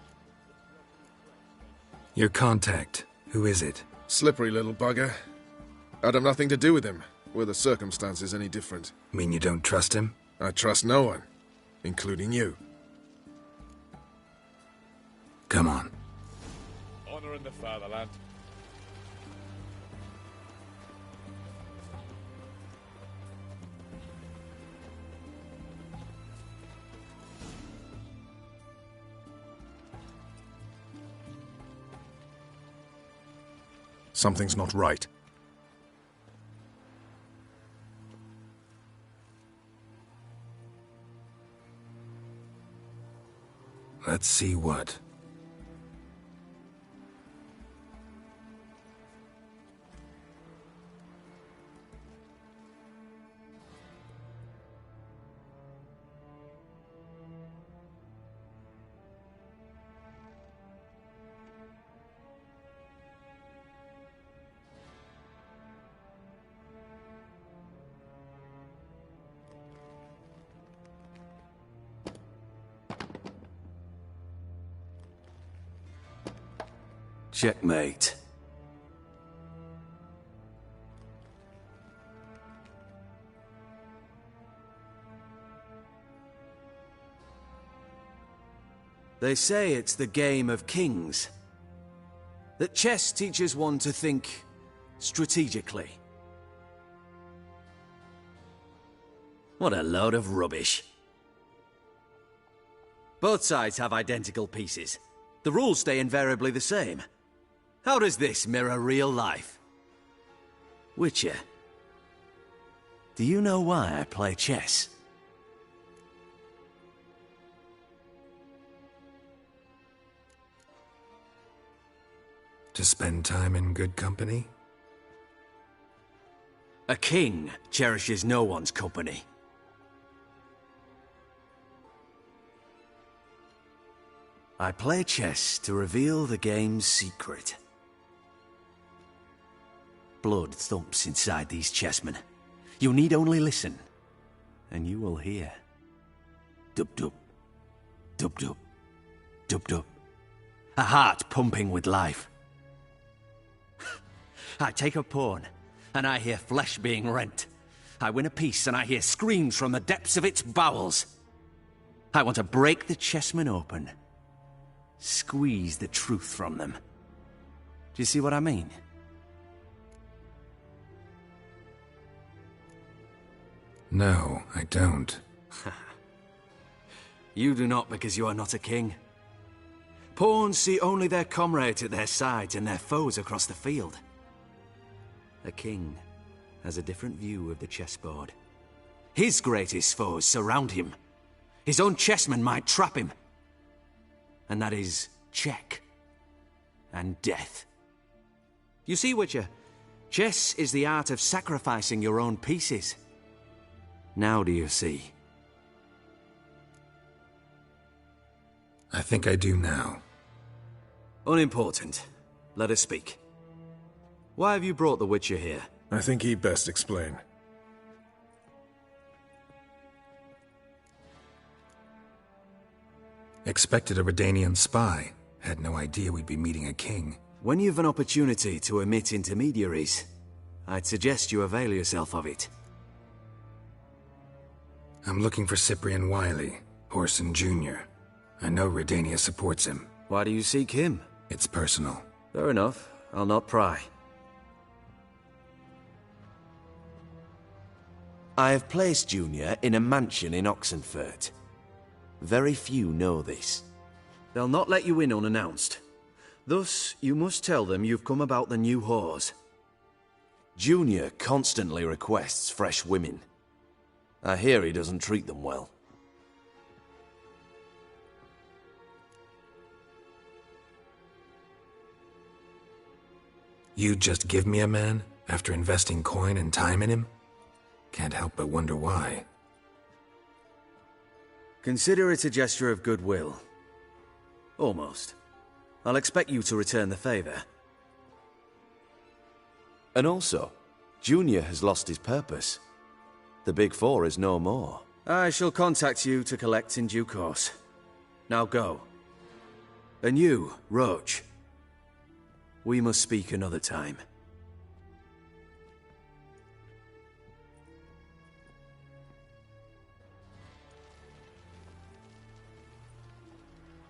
Your contact. Who is it?
Slippery little bugger. I'd have nothing to do with him, were the circumstances any different.
Mean you don't trust him?
I trust no one, including you.
Come on.
Honor in the fatherland.
Something's not right.
Let's see what.
Checkmate. They say it's the game of kings. That chess teaches one to think strategically. What a load of rubbish. Both sides have identical pieces. The rules stay invariably the same. How does this mirror real life? Witcher, do you know why I play chess?
To spend time in good company?
A king cherishes no one's company. I play chess to reveal the game's secret. Blood thumps inside these chessmen. You need only listen, and you will hear. Dub-dub, dub-dub, dub-dub. A heart pumping with life. I take a pawn, and I hear flesh being rent. I win a piece, and I hear screams from the depths of its bowels. I want to break the chessmen open. Squeeze the truth from them. Do you see what I mean?
No, I don't.
You do not because you are not a king. Pawns see only their comrades at their sides and their foes across the field. A king has a different view of the chessboard. His greatest foes surround him. His own chessmen might trap him. And that is check and death. You see, Witcher, chess is the art of sacrificing your own pieces. Now do you see?
I think I do now.
Unimportant. Let us speak. Why have you brought the Witcher here?
I think he'd best explain.
Expected a Redanian spy. Had no idea we'd be meeting a king.
When you've an opportunity to omit intermediaries,
I'd suggest you avail yourself of it.
I'm looking for Cyprian Wiley, Orson Jr. I know Redania supports him.
Why do you seek him?
It's personal.
Fair enough. I'll not pry. I have placed Junior in a mansion in Oxenfurt. Very few know this. They'll not let you in unannounced. Thus, you must tell them you've come about the new whores. Junior constantly requests fresh women. I hear he doesn't treat them well.
You just give me a man after investing coin and time in him? Can't help but wonder why.
Consider it a gesture of goodwill. Almost. I'll expect you to return the favor. And also, Junior has lost his purpose. The Big Four is no more. I shall contact you to collect in due course. Now go. And you, Roach. We must speak another time.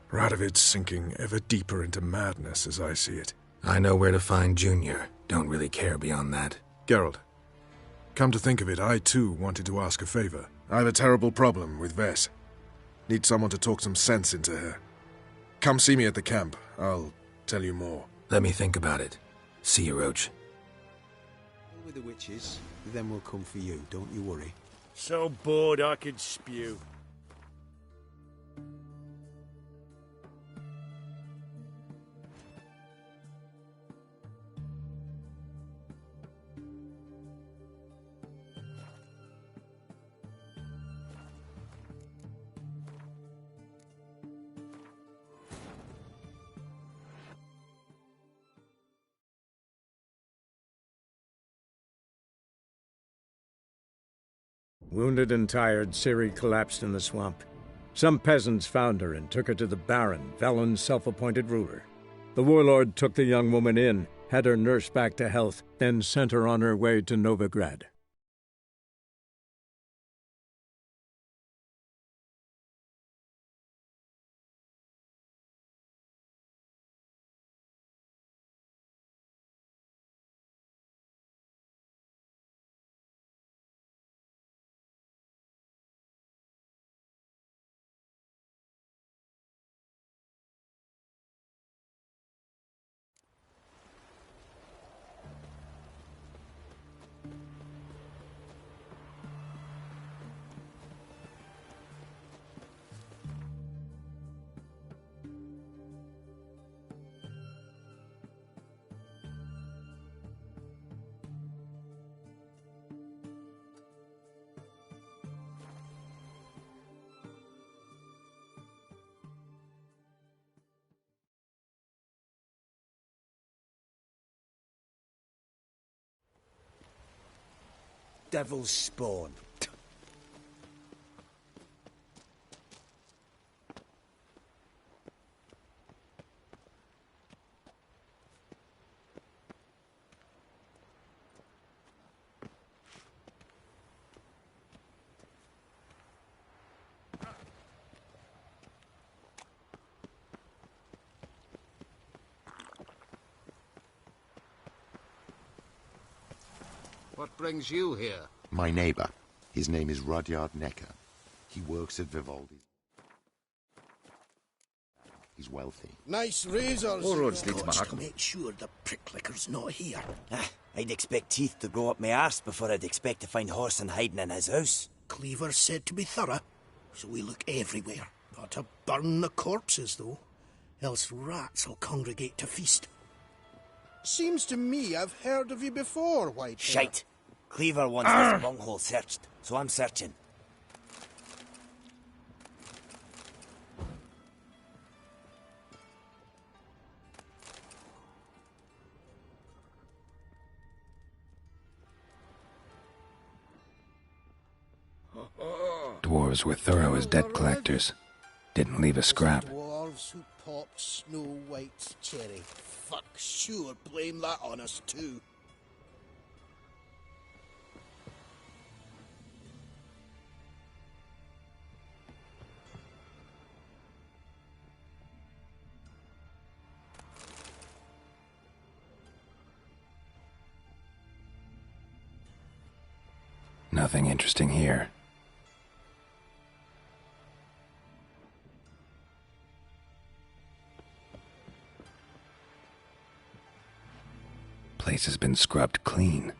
Radovid's sinking ever deeper into madness as I see it.
I know where to find Junior. Don't really care beyond that.
Geralt, come to think of it, I too wanted to ask a favor. I have a terrible problem with Vess. Need someone to talk some sense into her. Come see me at the camp. I'll tell you more.
Let me think about it. See you, Roach.
With the witches, then we'll come for you, don't you worry.
So bored I could spew.
Wounded and tired, Ciri collapsed in the swamp. Some peasants found her and took her to the Baron, Valen's self-appointed ruler. The warlord took the young woman in, had her nursed back to health, then sent her on her way to Novigrad.
Devil's spawn.
What brings you here?
My neighbor. His name is Rudyard Necker. He works at Vivaldi. He's wealthy.
Nice razors.
To make sure the pricklicker's not here.
I'd expect teeth to grow up my arse before I'd expect to find Horson hiding in his house.
Cleaver's said to be thorough, so we look everywhere. Got to burn the corpses, though, else rats will congregate to feast.
Seems to me I've heard of you before, White.
Shite! Cleaver wants this bunghole searched, so I'm searching.
Dwarves were thorough as debt collectors. Didn't leave a scrap.
Dwarves who popped Snow White's cherry. Fuck, sure, blame that on us too.
Nothing interesting here. Place has been scrubbed clean.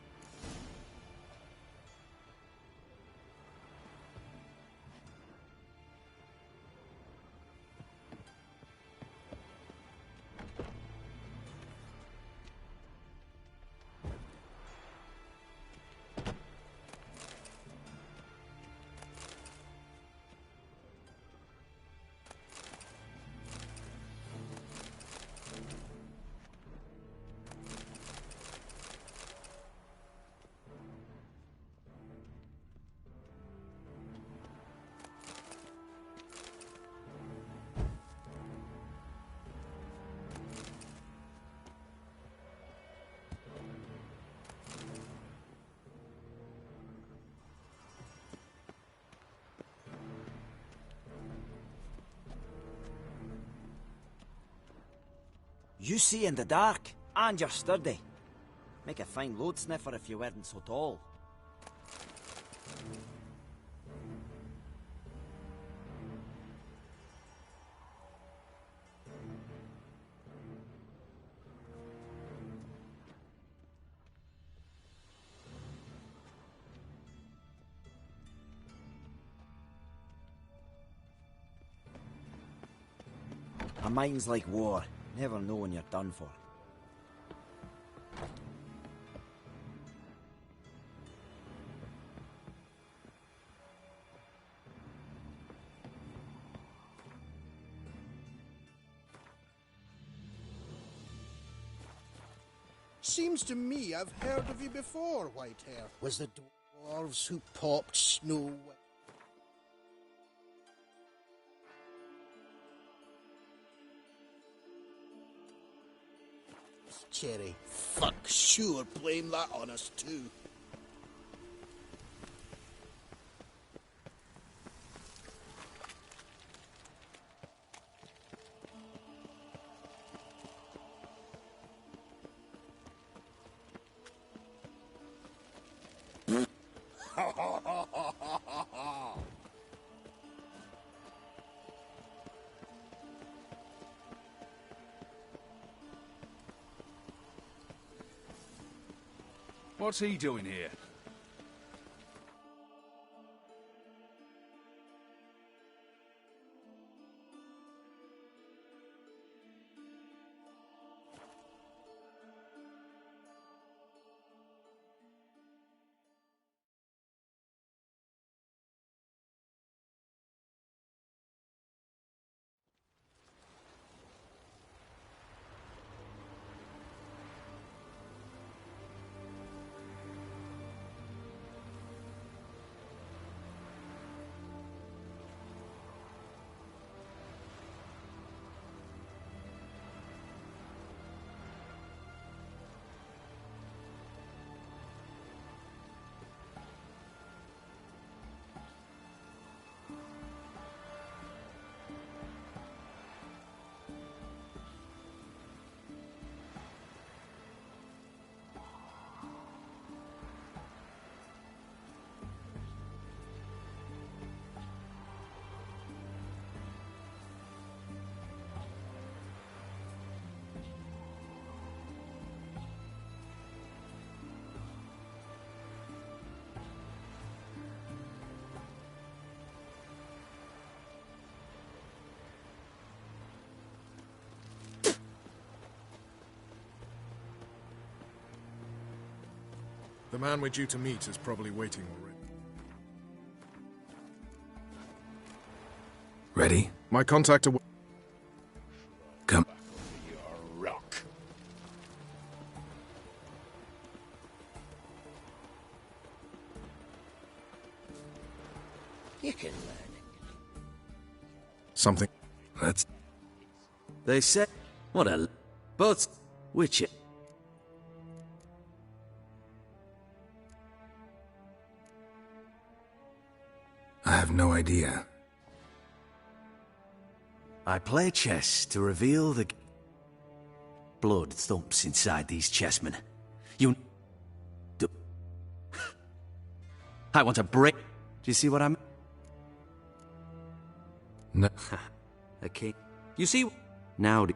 You see in the dark, and you're sturdy. Make a fine load sniffer if you weren't so tall. A mind's like war. Never know when you're done for.
Seems to me I've heard of you before, Whitehair. Was the dwarves who popped Snow White? Cherry. Fuck, sure, blame that on us too.
What's he doing here?
The man we're due to meet is probably waiting already.
Ready?
My contact away.
Come.
Your rock. You can learn it.
Something.
Let's...
They said... What a... Both... Witcher.
I have no idea.
I play chess to reveal the... Blood thumps inside these chessmen. You...
I want to break. Do you see what I mean?
No.
A king. You see? Now,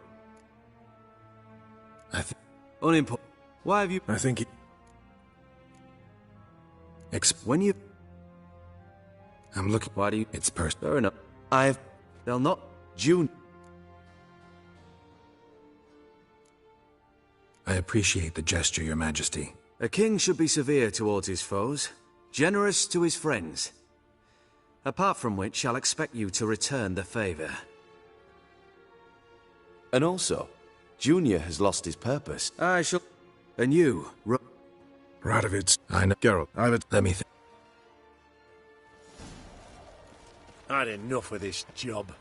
I think...
unimportant. Why have you...
I think he...
when you...
I'm looking...
Why do you...
It's personal.
Fair enough. I've... They'll not... June...
I appreciate the gesture, Your Majesty.
A king should be severe towards his foes, generous to his friends. Apart from which, I'll expect you to return the favor.
And also, Junior has lost his purpose.
I shall... And you,
Radovid.
I know.
Geralt,
let me think.
Had enough of this job.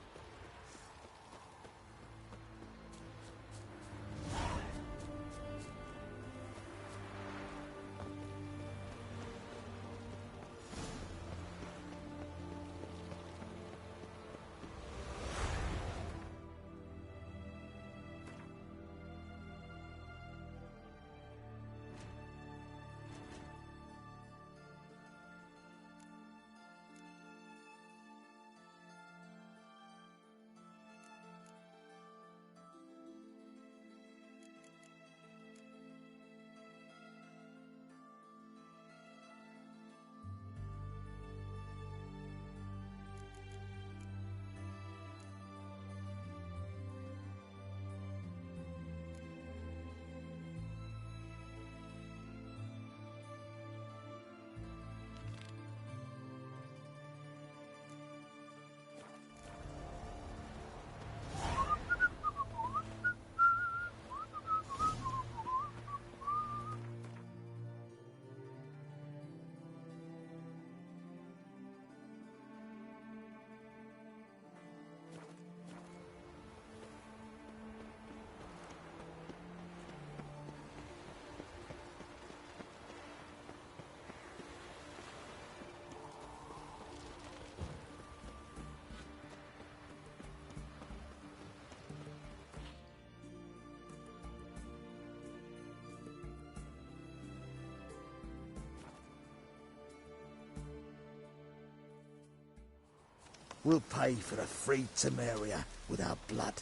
We'll pay for a free Temeria without blood.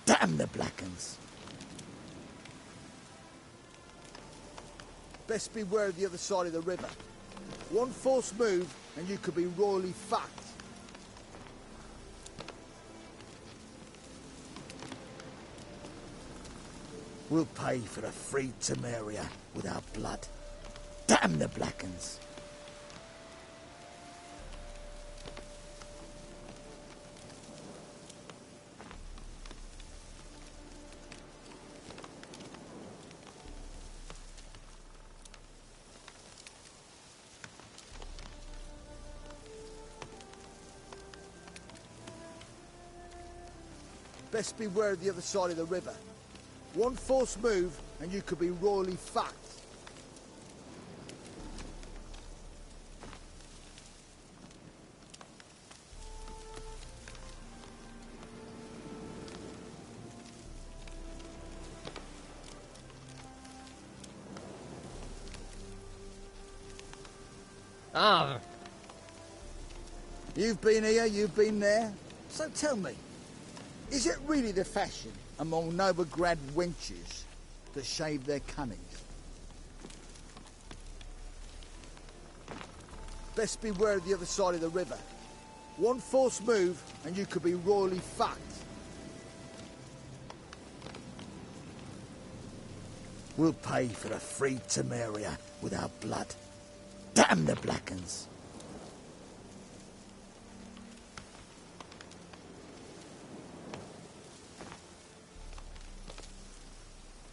Damn the Blackens! Best beware of the other side of the river. One false move and you could be royally fucked. We'll pay for a free Temeria without blood. Damn the Blackens! Best beware of the other side of the river. One false move and you could be royally fucked.
Ah.
You've been here, you've been there. So tell me, is it really the fashion among Novigrad wenches to shave their cunnies? Best beware of the other side of the river. One false move and you could be royally fucked. We'll pay for a free Temeria without blood. Damn the Blackens!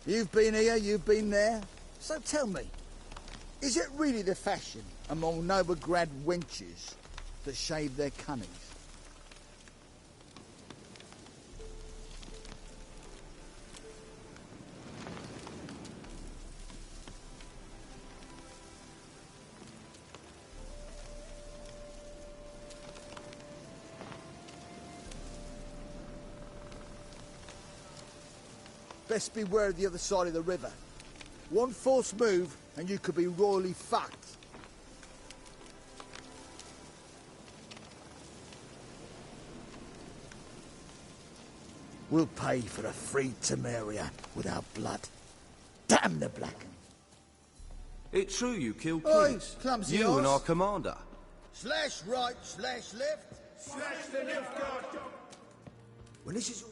You've been here, you've been there. So tell me, is it really the fashion among Novigrad wenches to shave their cunnies? Best beware of the other side of the river. One false move and you could be royally fucked. We'll pay for the free Temeria with our blood. Damn the Black.
It's true you killed
Oi,
kings.
clumsy
You and
arse.
our commander.
Slash right, slash left. Slash the Nilfgaard. When this is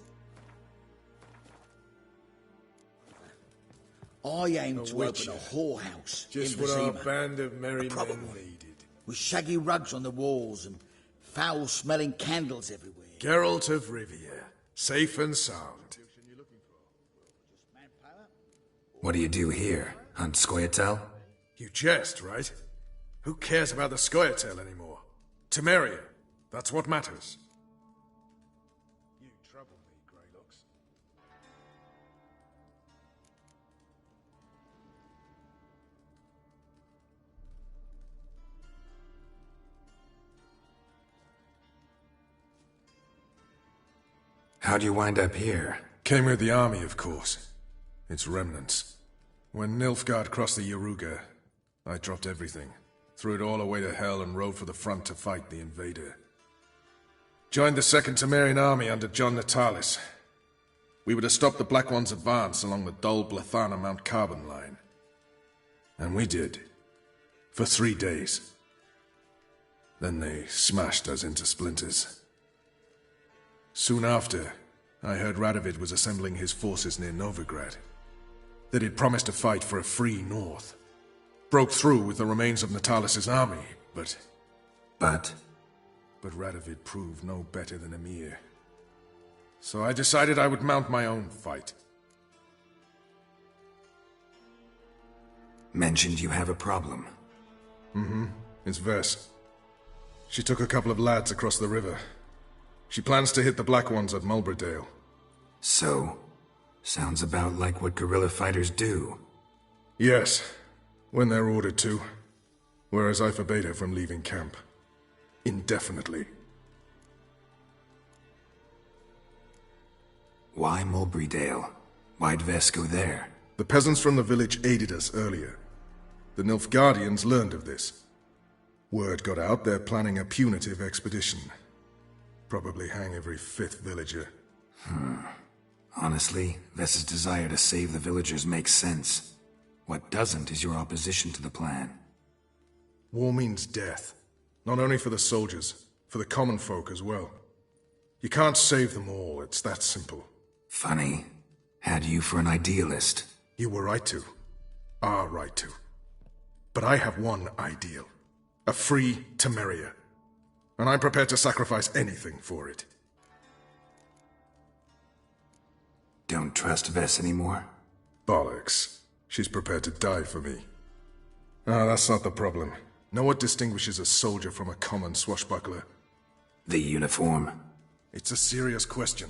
all... I aim
A
to
witcher.
open a whorehouse
Just
in
what our
Vizima.
band of merry
A proper
men
one.
needed.
With shaggy rugs on the walls and foul-smelling candles everywhere.
Geralt of Rivia, safe and sound.
What do you do here? Hunt Scoia'tael?
You jest, right? Who cares about the Scoia'tael anymore? Temeria, that's what matters. You trouble me, Greylocks.
How'd you wind up here?
Came with the army, of course. Its remnants. When Nilfgaard crossed the Yaruga, I dropped everything, threw it all away to hell and rode for the front to fight the invader. Joined the Second Temerian army under John Natalis. We were to stop the Black One's advance along the Dol Blathana Mount Carbon line. And we did. For 3 days. Then they smashed us into splinters. Soon after, I heard Radovid was assembling his forces near Novigrad. That he'd promised to fight for a free North. Broke through with the remains of Natalis' army, but...
But
Radovid proved no better than Emir. So I decided I would mount my own fight.
Mentioned you have a problem.
Mm-hmm. It's Vess. She took a couple of lads across the river. She plans to hit the Black Ones at Mulberdale.
So, sounds about like what guerrilla fighters do.
Yes, when they're ordered to. Whereas I forbade her from leaving camp. Indefinitely.
Why Mulbrydale? Why'd Vess go there?
The peasants from the village aided us earlier. The Nilfgaardians learned of this. Word got out they're planning a punitive expedition. Probably hang every 5th villager.
Honestly, Vess's desire to save the villagers makes sense. What doesn't is your opposition to the plan.
War means death. Not only for the soldiers, for the common folk as well. You can't save them all, it's that simple.
Funny. Had you for an idealist.
You were right to. Are right to. But I have one ideal. A free Temeria. And I'm prepared to sacrifice anything for it.
Don't trust Vess anymore?
Bollocks. She's prepared to die for me. Ah, that's not the problem. Know what distinguishes a soldier from a common swashbuckler?
The uniform.
It's a serious question.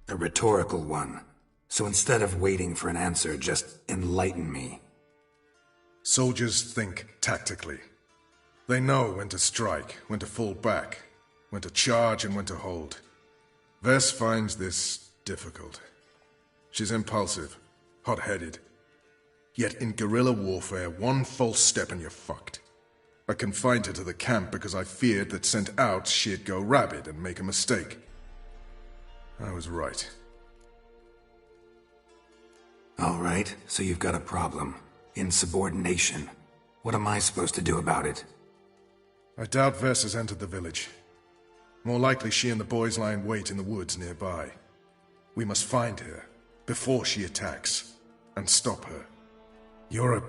A rhetorical one. So instead of waiting for an answer, just enlighten me.
Soldiers think tactically. They know when to strike, when to fall back, when to charge and when to hold. Vess finds this difficult. She's impulsive, hot-headed. Yet in guerrilla warfare, one false step and you're fucked. I confined her to the camp because I feared that sent out she'd go rabid and make a mistake. I was right.
All right, so you've got a problem. Insubordination. What am I supposed to do about it?
I doubt Vess has entered the village. More likely she and the boys lie in wait in the woods nearby. We must find her, before she attacks, and stop her. You're a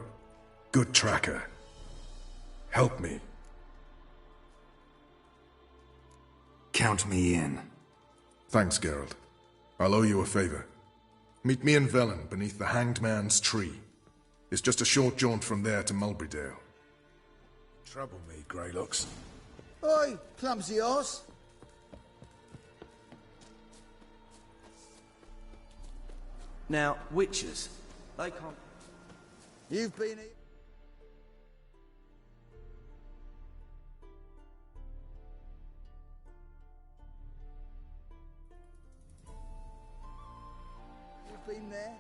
good tracker. Help me.
Count me in.
Thanks, Geralt. I'll owe you a favor. Meet me in Velen, beneath the Hanged Man's tree. It's just a short jaunt from there to Mulbrydale. Trouble me, Greylocks.
Oi, clumsy horse.
Now, witches, they can't...
You've been here. You've been there.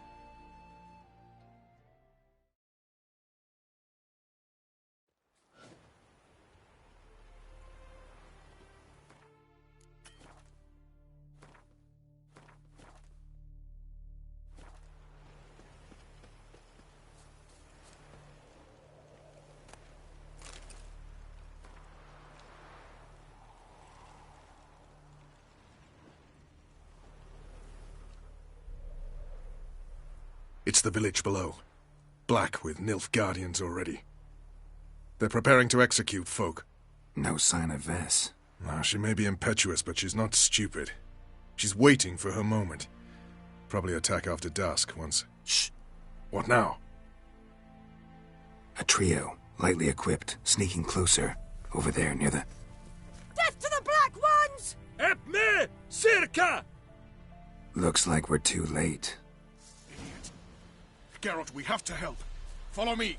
It's the village below. Black with Nilfgaardians already. They're preparing to execute folk.
No sign of Vess.
No, she may be impetuous, but she's not stupid. She's waiting for her moment. Probably attack after dusk once... Shh! What now?
A trio, lightly equipped, sneaking closer. Over there, near the...
Death to the Black Ones!
Help me! Circa!
Looks like we're too late.
Idiot. Geralt, we have to help. Follow me.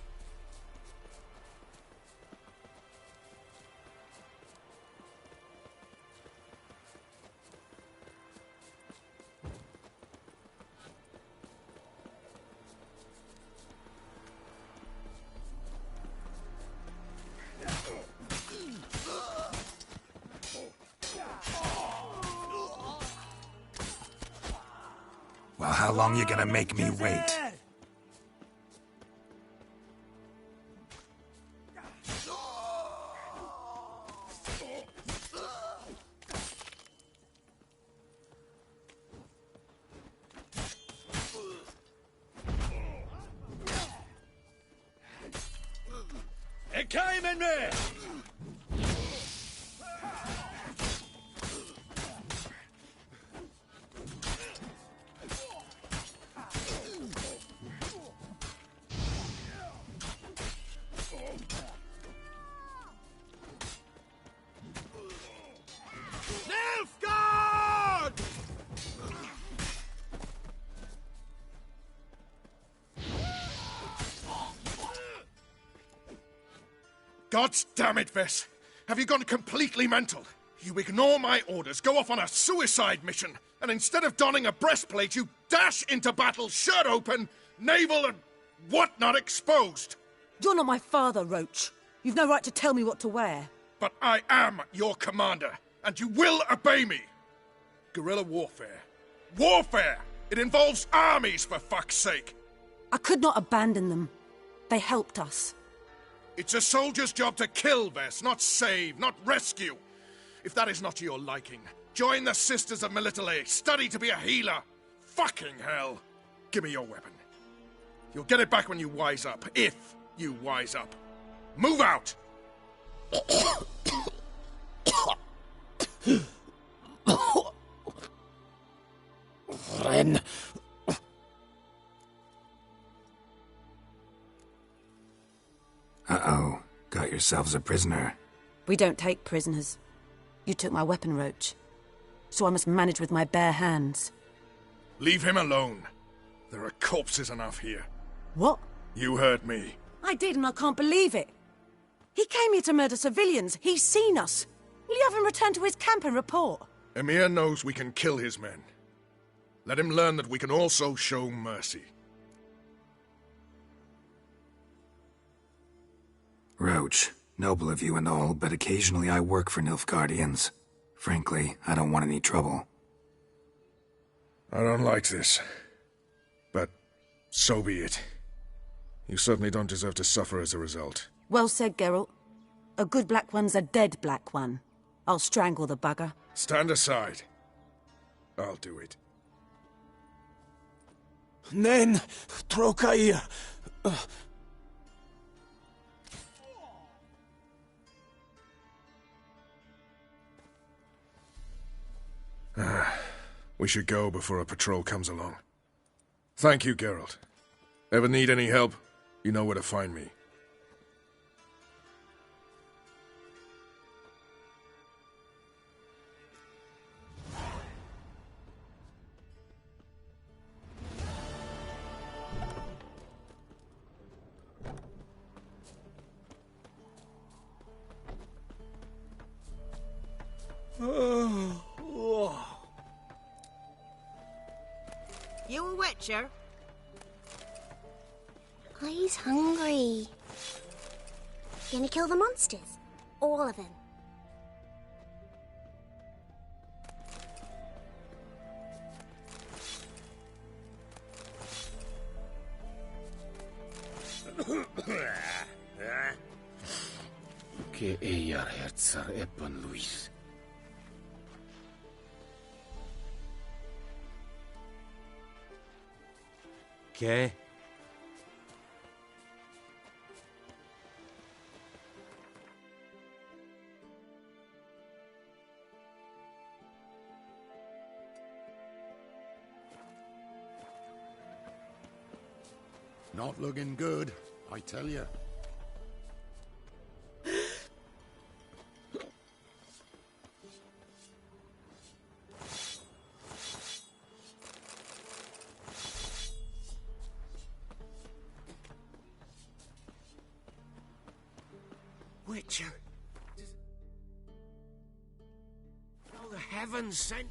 Well, how long you gonna make me wait?
It came in me! Nilfgaard!
God damn it, Vess! Have you gone completely mental? You ignore my orders, go off on a suicide mission, and instead of donning a breastplate, you dash into battle, shirt open, navel and whatnot exposed!
You're not my father, Roach. You've no right to tell me what to wear.
But I am your commander, and you will obey me! Guerrilla warfare. Warfare! It involves armies, for fuck's sake!
I could not abandon them. They helped us.
It's a soldier's job to kill, Vess, not save, not rescue. If that is not to your liking, join the Sisters of Melitele, study to be a healer. Fucking hell. Give me your weapon. You'll get it back when you wise up, if you wise up. Move out!
Ren. Uh-oh. Got yourselves a prisoner.
We don't take prisoners. You took my weapon, Roach. So I must manage with my bare hands.
Leave him alone. There are corpses enough here.
What?
You heard me.
I did, and I can't believe it. He came here to murder civilians. He's seen us. Will you have him return to his camp and report?
Emir knows we can kill his men. Let him learn that we can also show mercy.
Roach, noble of you and all, but occasionally I work for Nilfgaardians. Frankly, I don't want any trouble.
I don't like this. But so be it. You certainly don't deserve to suffer as a result.
Well said, Geralt. A good Black One's a dead Black One. I'll strangle the bugger.
Stand aside. I'll do it.
Nen, Trokair.
We should go before a patrol comes along. Thank you, Geralt. Ever need any help, you know where to find me.
You a witcher? He's hungry. Gonna kill the monsters? All of them.
Que ella herzer ebben Luis.
¿Qué?
Not looking good, I tell you.
Witcher. Oh, the heavens sent